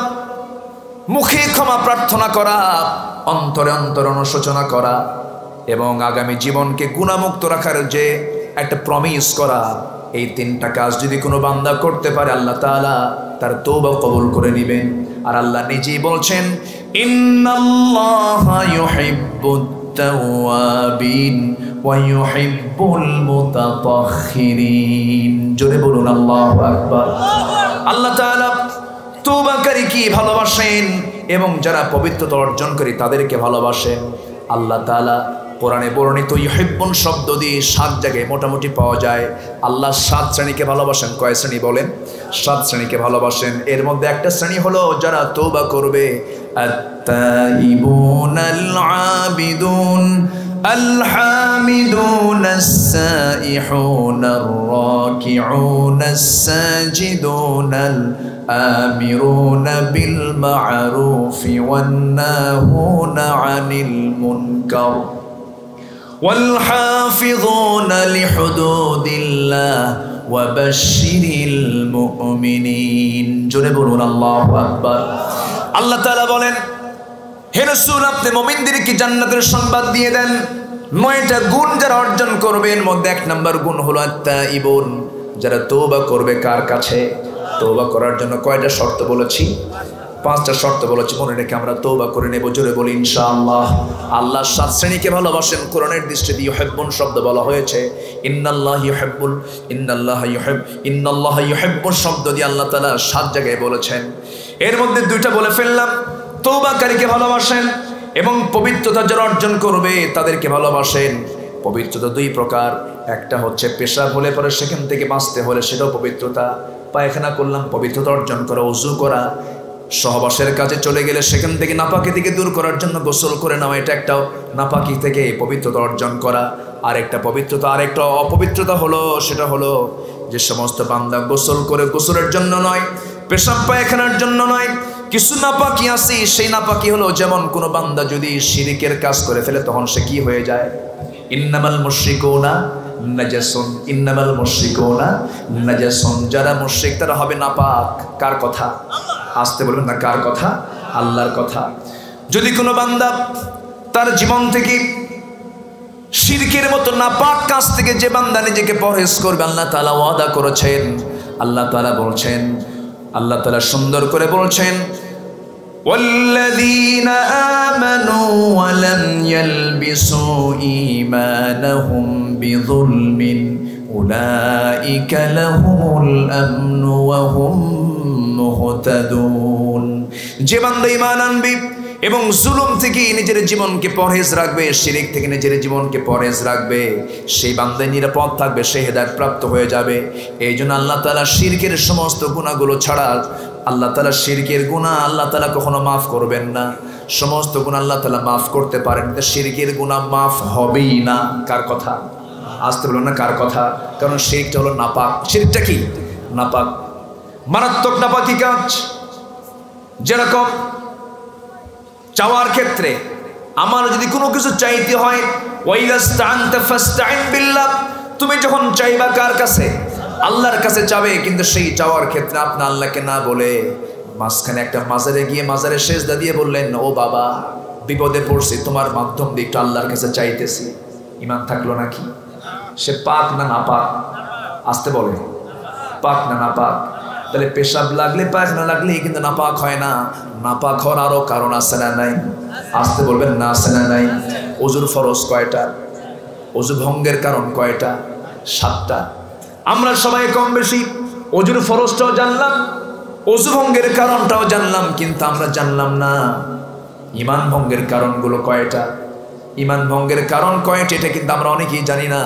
মুখে ক্ষমা প্রার্থনা করা, অন্তরে অনুশোচনা করা, এবং আগামী জীবনকে গুনাহমুক্ত রাখার যে একটা প্রমিস করা। এই 3টা কাজ যদি কোনো বান্দা করতে পারে আল্লাহ তাআলা তার তওবা কবুল করে নেবেন। আর আল্লাহ নিজেই বলছেন, ইন্নাল্লাহা ইউহিব্বুত তাওয়াবিন ওয়া ইউহিব্বুল মুতাতাহহিরিন। জোরে বলুন আল্লাহু আকবার। আল্লাহ তাআলা তওবাকারীকে ভালোবাসেন, এবং যারা পবিত্রতা অর্জন করে তাদেরকে ভালোবাসেন। আল্লাহ তাআলা কোরআনে বর্ণিত ইউহিব্বুন শব্দ দিয়ে 7 জায়গায় মোটামুটি পাওয়া যায়। আল্লাহ 7 শ্রেণীকে ভালোবাসেন। কয় শ্রেণী বলেন? 7 শ্রেণীকে ভালোবাসেন। এর মধ্যে একটা শ্রেণী হলো যারা তওবা করবে, আত-তাইবুনাল আবিদুন আল হামিদুনাস সাইহুনার রাকিউনাস সাজিদুনাল আমিরুনা বিল মা'রুফি ওয়ান নাহুনা আনিল মুনকার والحافظون لحدود الله وبشر المؤمنين জোরে বলুন আল্লাহু আকবার। আল্লাহ তাআলা বলেন, হে রাসূল আপনি মুমিনদেরকে জান্নাতের সংবাদ দিয়ে দেন। 9টা গুণ যারা অর্জন করবে এর মধ্যে 1 নম্বর গুণ হলো আত-তাইবুন, যারা তওবা করবে। কার কাছে? তওবা করার জন্য কয়টা শর্ত বলেছি? 5টা শর্ত বলেছি, মনে রেখে আমরা তওবা করে নেব। জোরে বলি ইনশাআল্লাহ। আল্লাহ 7 শ্রেণীকে ভালোবাসেন। কোরআনের দৃষ্টিতে ইউহিব্বুন শব্দ বলা হয়েছে। ইন্নাল্লাহ ইউহিব্বুন শব্দ দিয়ে আল্লাহ তাআলা 7 জায়গায় বলেছেন। এর মধ্যে 2টা বলে ফেললাম। তওবাকারীকে ভালোবাসেন এবং পবিত্রতা যারা অর্জন করবে তাদেরকে ভালোবাসেন। পবিত্রতা 2 প্রকার। একটা হচ্ছে পেশাব হলে পরে সেখান থেকে বাঁচতে হলে সেটাও পবিত্রতা। পায়খানা করলাম, পবিত্রতা অর্জন করা, ওযু করা। সহবাসের কাজে চলে গেলে সেখান থেকে নাপাকি থেকে দূর করার জন্য গোসল করে নেওয়া, এটা একটা নাপাকি থেকে পবিত্রতা অর্জন করা। আর একটা পবিত্রতা, আর একটা অপবিত্রতা হলো, সেটা হলো যে সমস্ত বান্দা গোসল করে গোসলের জন্য নয়, পেশাব পায়খানার জন্য নয়, কিছু নাপাকি আছে। সেই নাপাকি হলো যেমন কোনো বান্দা যদি শিরিকের কাজ করে ফেলে তখন সে কি হয়ে যায়? ইন্নামাল মুশরিকুনা নাজাসুন, ইন্নামাল মুশরিকুনা নাজাসুন। যারা মুশরিক তারা হবে নাপাক। কার কথা? আসতে বলবেন না, কার কথা? আল্লাহর কথা। যদি কোনো বান্দা তার জীবন থেকে শিরকের মতো নাপাক কাজ থেকে যে বান্দা নিজেকে পরহেজ করবে, আল্লাহ তাআলা ওয়াদা করেছেন। আল্লাহ তাআলা বলছেন, আল্লাহ তাআলা সুন্দর করে বলছেন, ওয়াল্লাযীনা আমানু ওয়া লাম ইয়ালবিসু ঈমানাহুম বিযুলমিন উলাইকা লাহুমুল আমনু ওয়া হুম মুহতাদুন। যে বান্দা ঈমান আনবে এবং জুলুম থেকে নিজের জীবনকে পরহেজ রাখবে, শিরক থেকে নিজের জীবনকে পরহেজ রাখবে, সেই বান্দা নিরাপদ থাকবে, সে হেদায়েত প্রাপ্ত হয়ে যাবে। এই জন্য আল্লাহ তাআলা শিরকের সমস্ত গুনাহগুলো ছাড়া, আল্লাহ তাআলা শিরকের গুনাহ আল্লাহ তাআলা কখনো মাফ করবেন না। সমস্ত গুনাহ আল্লাহ তাআলা মাফ করতে পারেন, কিন্তু শিরকের গুনাহ মাফ হবেই না। কার কথা? আসতে বলুন না, কার কথা? কারণ শিরকটা হলো নাপাক। শিরকটা কি? নাপাক, মারাত্মক নাপাকি কাজ। যেরকম চাওয়ার ক্ষেত্রে আমার যদি কোনো কিছু চাইতে হয়, ওয়াইলাস্তাআনতা ফাস্তাইন বিল্লাহ, তুমি যখন চাইবা কার কাছে? আল্লাহর কাছে চাবে। কিন্তু সেই চাওয়ার ক্ষেত্রে আপনি আল্লাহকে না বলে মাঝখানে একটা মাজারে গিয়ে মাজারে সেজদা দিয়ে বললেন, ও বাবা বিপদে পড়ছি, তোমার মাধ্যম দিয়ে একটু আল্লাহর কাছে চাইতেছি। ঈমান থাকলো নাকি? সে পাক না নাপাক? আসতে বলে, পাক না নাপাক? তাহলে পেশাব লাগলে পায়খানা লাগলে কিন্তু নাপাক হয় না। নাপাক হওয়ার আরো কারণ আছে না নাই? আসতে বলবেন না, আছে না নাই? ওযুর ফরজ কয়টা? ওযু ভঙ্গের কারণ কয়টা? 7টা। আমরা সবাই কম বেশি ওযুর ফরজটাও জানলাম, ওযু ভঙ্গের কারণটাও জানলাম, কিন্তু আমরা জানলাম না ঈমান ভঙ্গের কারণগুলো কয়টা। ঈমান ভঙ্গের কারণ কয়টা এটা কিন্তু আমরা অনেকেই জানি না।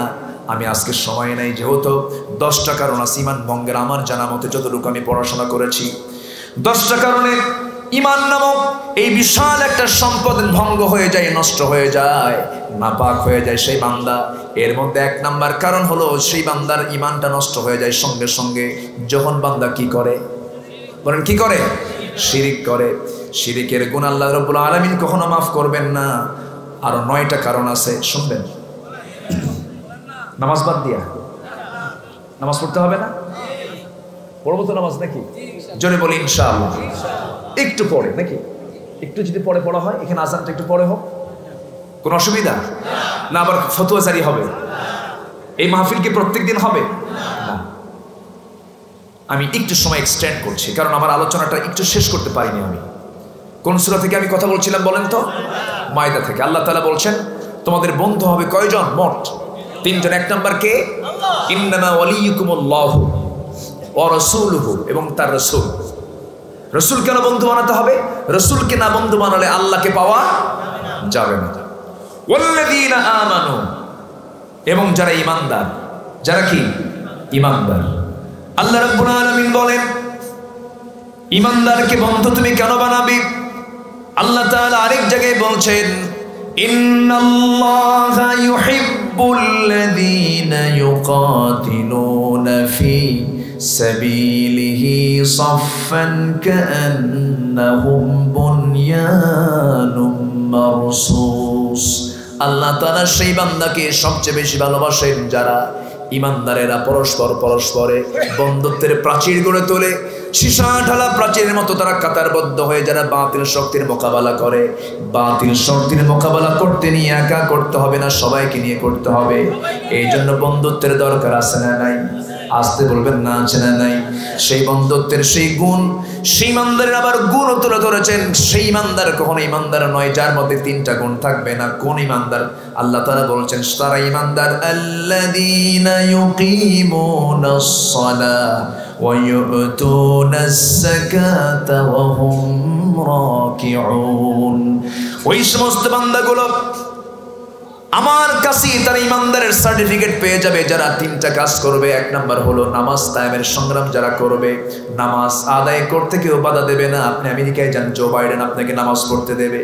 আমি আজকে সময় নাই, যেহেতু 10টা কারণ আছে ঈমান ভঙ্গের, আমার জানা মতে যতটুকু আমি পড়াশোনা করেছি। 10টা কারণে ঈমান নামক এই বিশাল একটা সম্পদ ভঙ্গ হয়ে যায়, নষ্ট হয়ে যায়, নাপাক হয়ে যায় সেই বান্দা। এর মধ্যে 1 নাম্বার কারণ হলো সেই বান্দার ঈমানটা নষ্ট হয়ে যায় সঙ্গে সঙ্গে যখন বান্দা কি করে? বলেন কি করে? শিরিক করে। শিরিকের গুনাহ আল্লাহ রাব্বুল আলামিন কখনো মাফ করবেন না। আরো 9টা কারণ আছে, শুনবেন। নামাজ বাদ দিয়া নামাজ পড়তে হবে না? পড়বো তো নামাজ নাকি? জোরে বলি ইনশাআল্লাহ। একটু পড়ে নাকি? একটু যদি পড়া হয়, এখানে আজানটা একটু পড়ে হোক, কোনো অসুবিধা না? আবার ফতোয়া জারি হবে? এই মাহফিল কি প্রত্যেক দিন হবে না? আমি একটু সময় এক্সটেন্ড করছি, কারণ আমার আলোচনাটা একটু শেষ করতে পারিনি আমি। কোন সূরা থেকে আমি কথা বলছিলাম বলেন তো? মায়দা থেকে। আল্লাহ তাআলা বলছেন তোমাদের বন্ধু হবে কয়জন? মোট 3জন। 1 নাম্বার কে? ইন্নামা ওয়ালিয়ুকুমুল্লাহু ওয়া রাসূলুহু, এবং তার রাসূল। রসুল কেন বন্ধু বানাতে হবে? রসুলকে না বন্ধু বানালে আল্লাহকে পাওয়া যাবে না। ওয়াল্লাযীনা আমানু, এবং যারা ঈমানদার, যারা কি ঈমানদার। আল্লাহ রাব্বুল আলামিন বলেন ঈমানদারকে বন্ধু তুমি কেন বানাবে? আল্লাহ তাআলা আরেক জায়গায় বলছেন ইন্নাল্লাহা ইউহিব্বুল্লাযীনা ইউকাতিলুনা ফি সাবিলিহি সাফফান কাআন্নাহুম বুনয়ানুম মারসুস। আল্লাহ তাআলা সেই বান্দাকে সবচেয়ে বেশি ভালোবাসেন যারা ঈমানদারেরা পরস্পরে বন্ধুত্বের প্রাচীর গড়ে তোলে। সীসা ঢালা প্রাচীরের মতো তারা কাতারবদ্ধ হয়ে যারা বাতিল শক্তির মোকাবেলা করে। বাতিল শক্তির মোকাবেলা করতে নিয়ে একা করতে হবে না, সবাইকে নিয়ে করতে হবে। এই জন্য বন্ধুত্বের দরকার আছে না নাই? আসতে বলবেন না, আছে না নাই? সেই বন্ধুত্বের সেই গুণ, সেই ইমানদারের আবার গুণও তুলে ধরেছেন। সেই ইমানদার কখনো ইমানদার নয় যার মধ্যে তিনটা গুণ থাকবে না। কোন ইমানদার? আল্লাহ তাআলা বলছেন তারা ইমানদার আল্লাযীনা ইউকিমুনাস সালাহ ওয়া ইউতুনাস যাকাতা ওয়া হুম রাকিউন। ওই সমস্ত বান্দাগুলো আমার কাছে তারা ইমানদারের সার্টিফিকেট পেয়ে যাবে যারা তিনটা কাজ করবে। এক নাম্বার হলো নামাজ কায়েমের সংগ্রাম যারা করবে। নামাজ আদায় করতে কেউ বাধা দেবে না। আপনি আমেরিকায় যান, জো বাইডেন আপনাকে নামাজ পড়তে দেবে।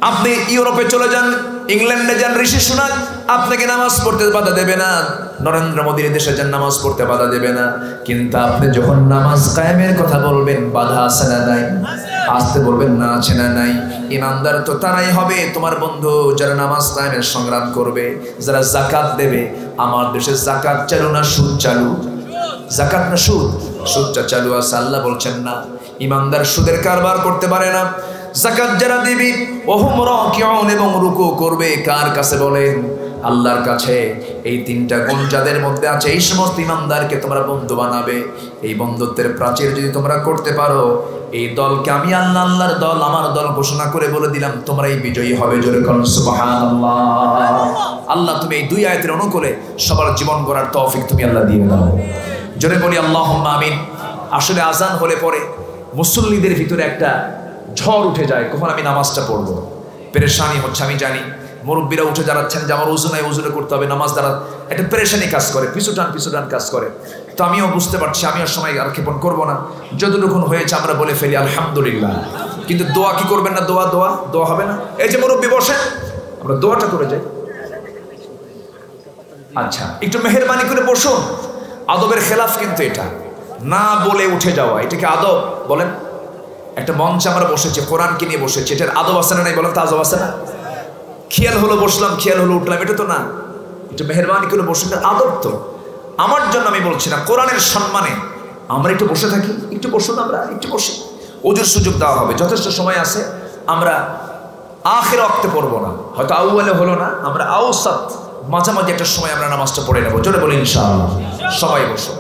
আপনি ইউরোপে চলে যান, ইংল্যান্ডে যান, ঋষি সুনাক, আপনাকে নামাজ পড়তে বাধা দেবে না। নরেন্দ্র মোদীর দেশে যান, নামাজ পড়তে বাধা দেবে না। কিন্তু আপনি যখন নামাজ কায়েমের কথা বলবেন, বাধা আছে না নাই? আসতে বলবেন না, আছে না নাই? ইমানদার তো তারাই হবে তোমার বন্ধু যারা নামাজ কায়েমের সংগ্রাম করবে, যারা যাকাত দেবে। আমার দেশে যাকাত চালু না সুদ চালু? যাকাত না সুদ? সুদটা চালু আছে। আল্লাহ বলছেন না, ইমানদার সুদের কারবার করতে পারে না। যাকাত যারা দিবি ওহুম রাকিউন, এবং রুকু করবে কার কাছে বলেন? আল্লাহর কাছে। এই তিনটা গুণ যাদের মধ্যে আছে এই সমস্ত ইমানদারকে তোমরা বন্ধু বানাবে। এই বন্ধুত্বের প্রাচীর যদি তোমরা করতে পারো, এই দলকে আমি আল্লাহ, আল্লাহর দল, আমার দল ঘোষণা করে বলে দিলাম তোমরাই বিজয়ী হবে। জোরে করুন সুবহানাল্লাহ। আল্লাহ তুমি এই দুই আয়াতের অনুকূলে সবার জীবন গড়ার তৌফিক তুমি আল্লাহ দিয়ে দাও। জোরে বলি আল্লাহুম্মা আমিন। আসলে আজান হলে পরে মুসল্লিদের ভিতরে একটা ঝড় উঠে যায়, কখন আমি নামাজটা পড়বো। পেরেশানি হচ্ছে, আমি জানি। মুরব্বীরা উঠে দাঁড়াচ্ছেন যে আমার ওযু নাই, ওযুটা করতে হবে, নামাজ দ্বারা একটা পেরেশানি কাজ করে, পিছু টান কাজ করে। তো আমিও বুঝতে পারছি, আমিও সময় আর ক্ষেপণ করবো না। যতটুকুন হয়েছে আমরা বলে ফেলি আলহামদুলিল্লাহ। কিন্তু দোয়া কি করবেন না? দোয়া হবে না? এই যে মুরব্বী বসে, আমরা দোয়াটা করে যাই। আচ্ছা, একটু মেহেরবানি করে বসুন। আদবের খেলাফ কিন্তু এটা, না বলে উঠে যাওয়া। এটাকে আদব বলেন? একটা মঞ্চে আমরা বসেছি, কোরআনকে নিয়ে বসেছি, এটার আদব আছে না নাই বলেন? তা আদব আছে না? খেয়াল হলো বসলাম, খেয়াল হলো উঠলাম, এটা তো না। একটু মেহেরবানি করে বসুন, আদব তো। আমার জন্য আমি বলছি না, কোরআনের সম্মানে আমরা একটু বসে থাকি। একটু বসুন, আমরা একটু বসি। ওজুর সুযোগ দেওয়া হবে, যথেষ্ট সময় আছে। আমরা আখির ওয়াক্তে পড়বো না, হয়তো আউয়ালে হলো না, আমরা আওসাত মাঝামাঝি একটা সময় আমরা নামাজটা পড়ে নেবো। জোরে বলি ইনশাআল্লাহ। সবাই বসো।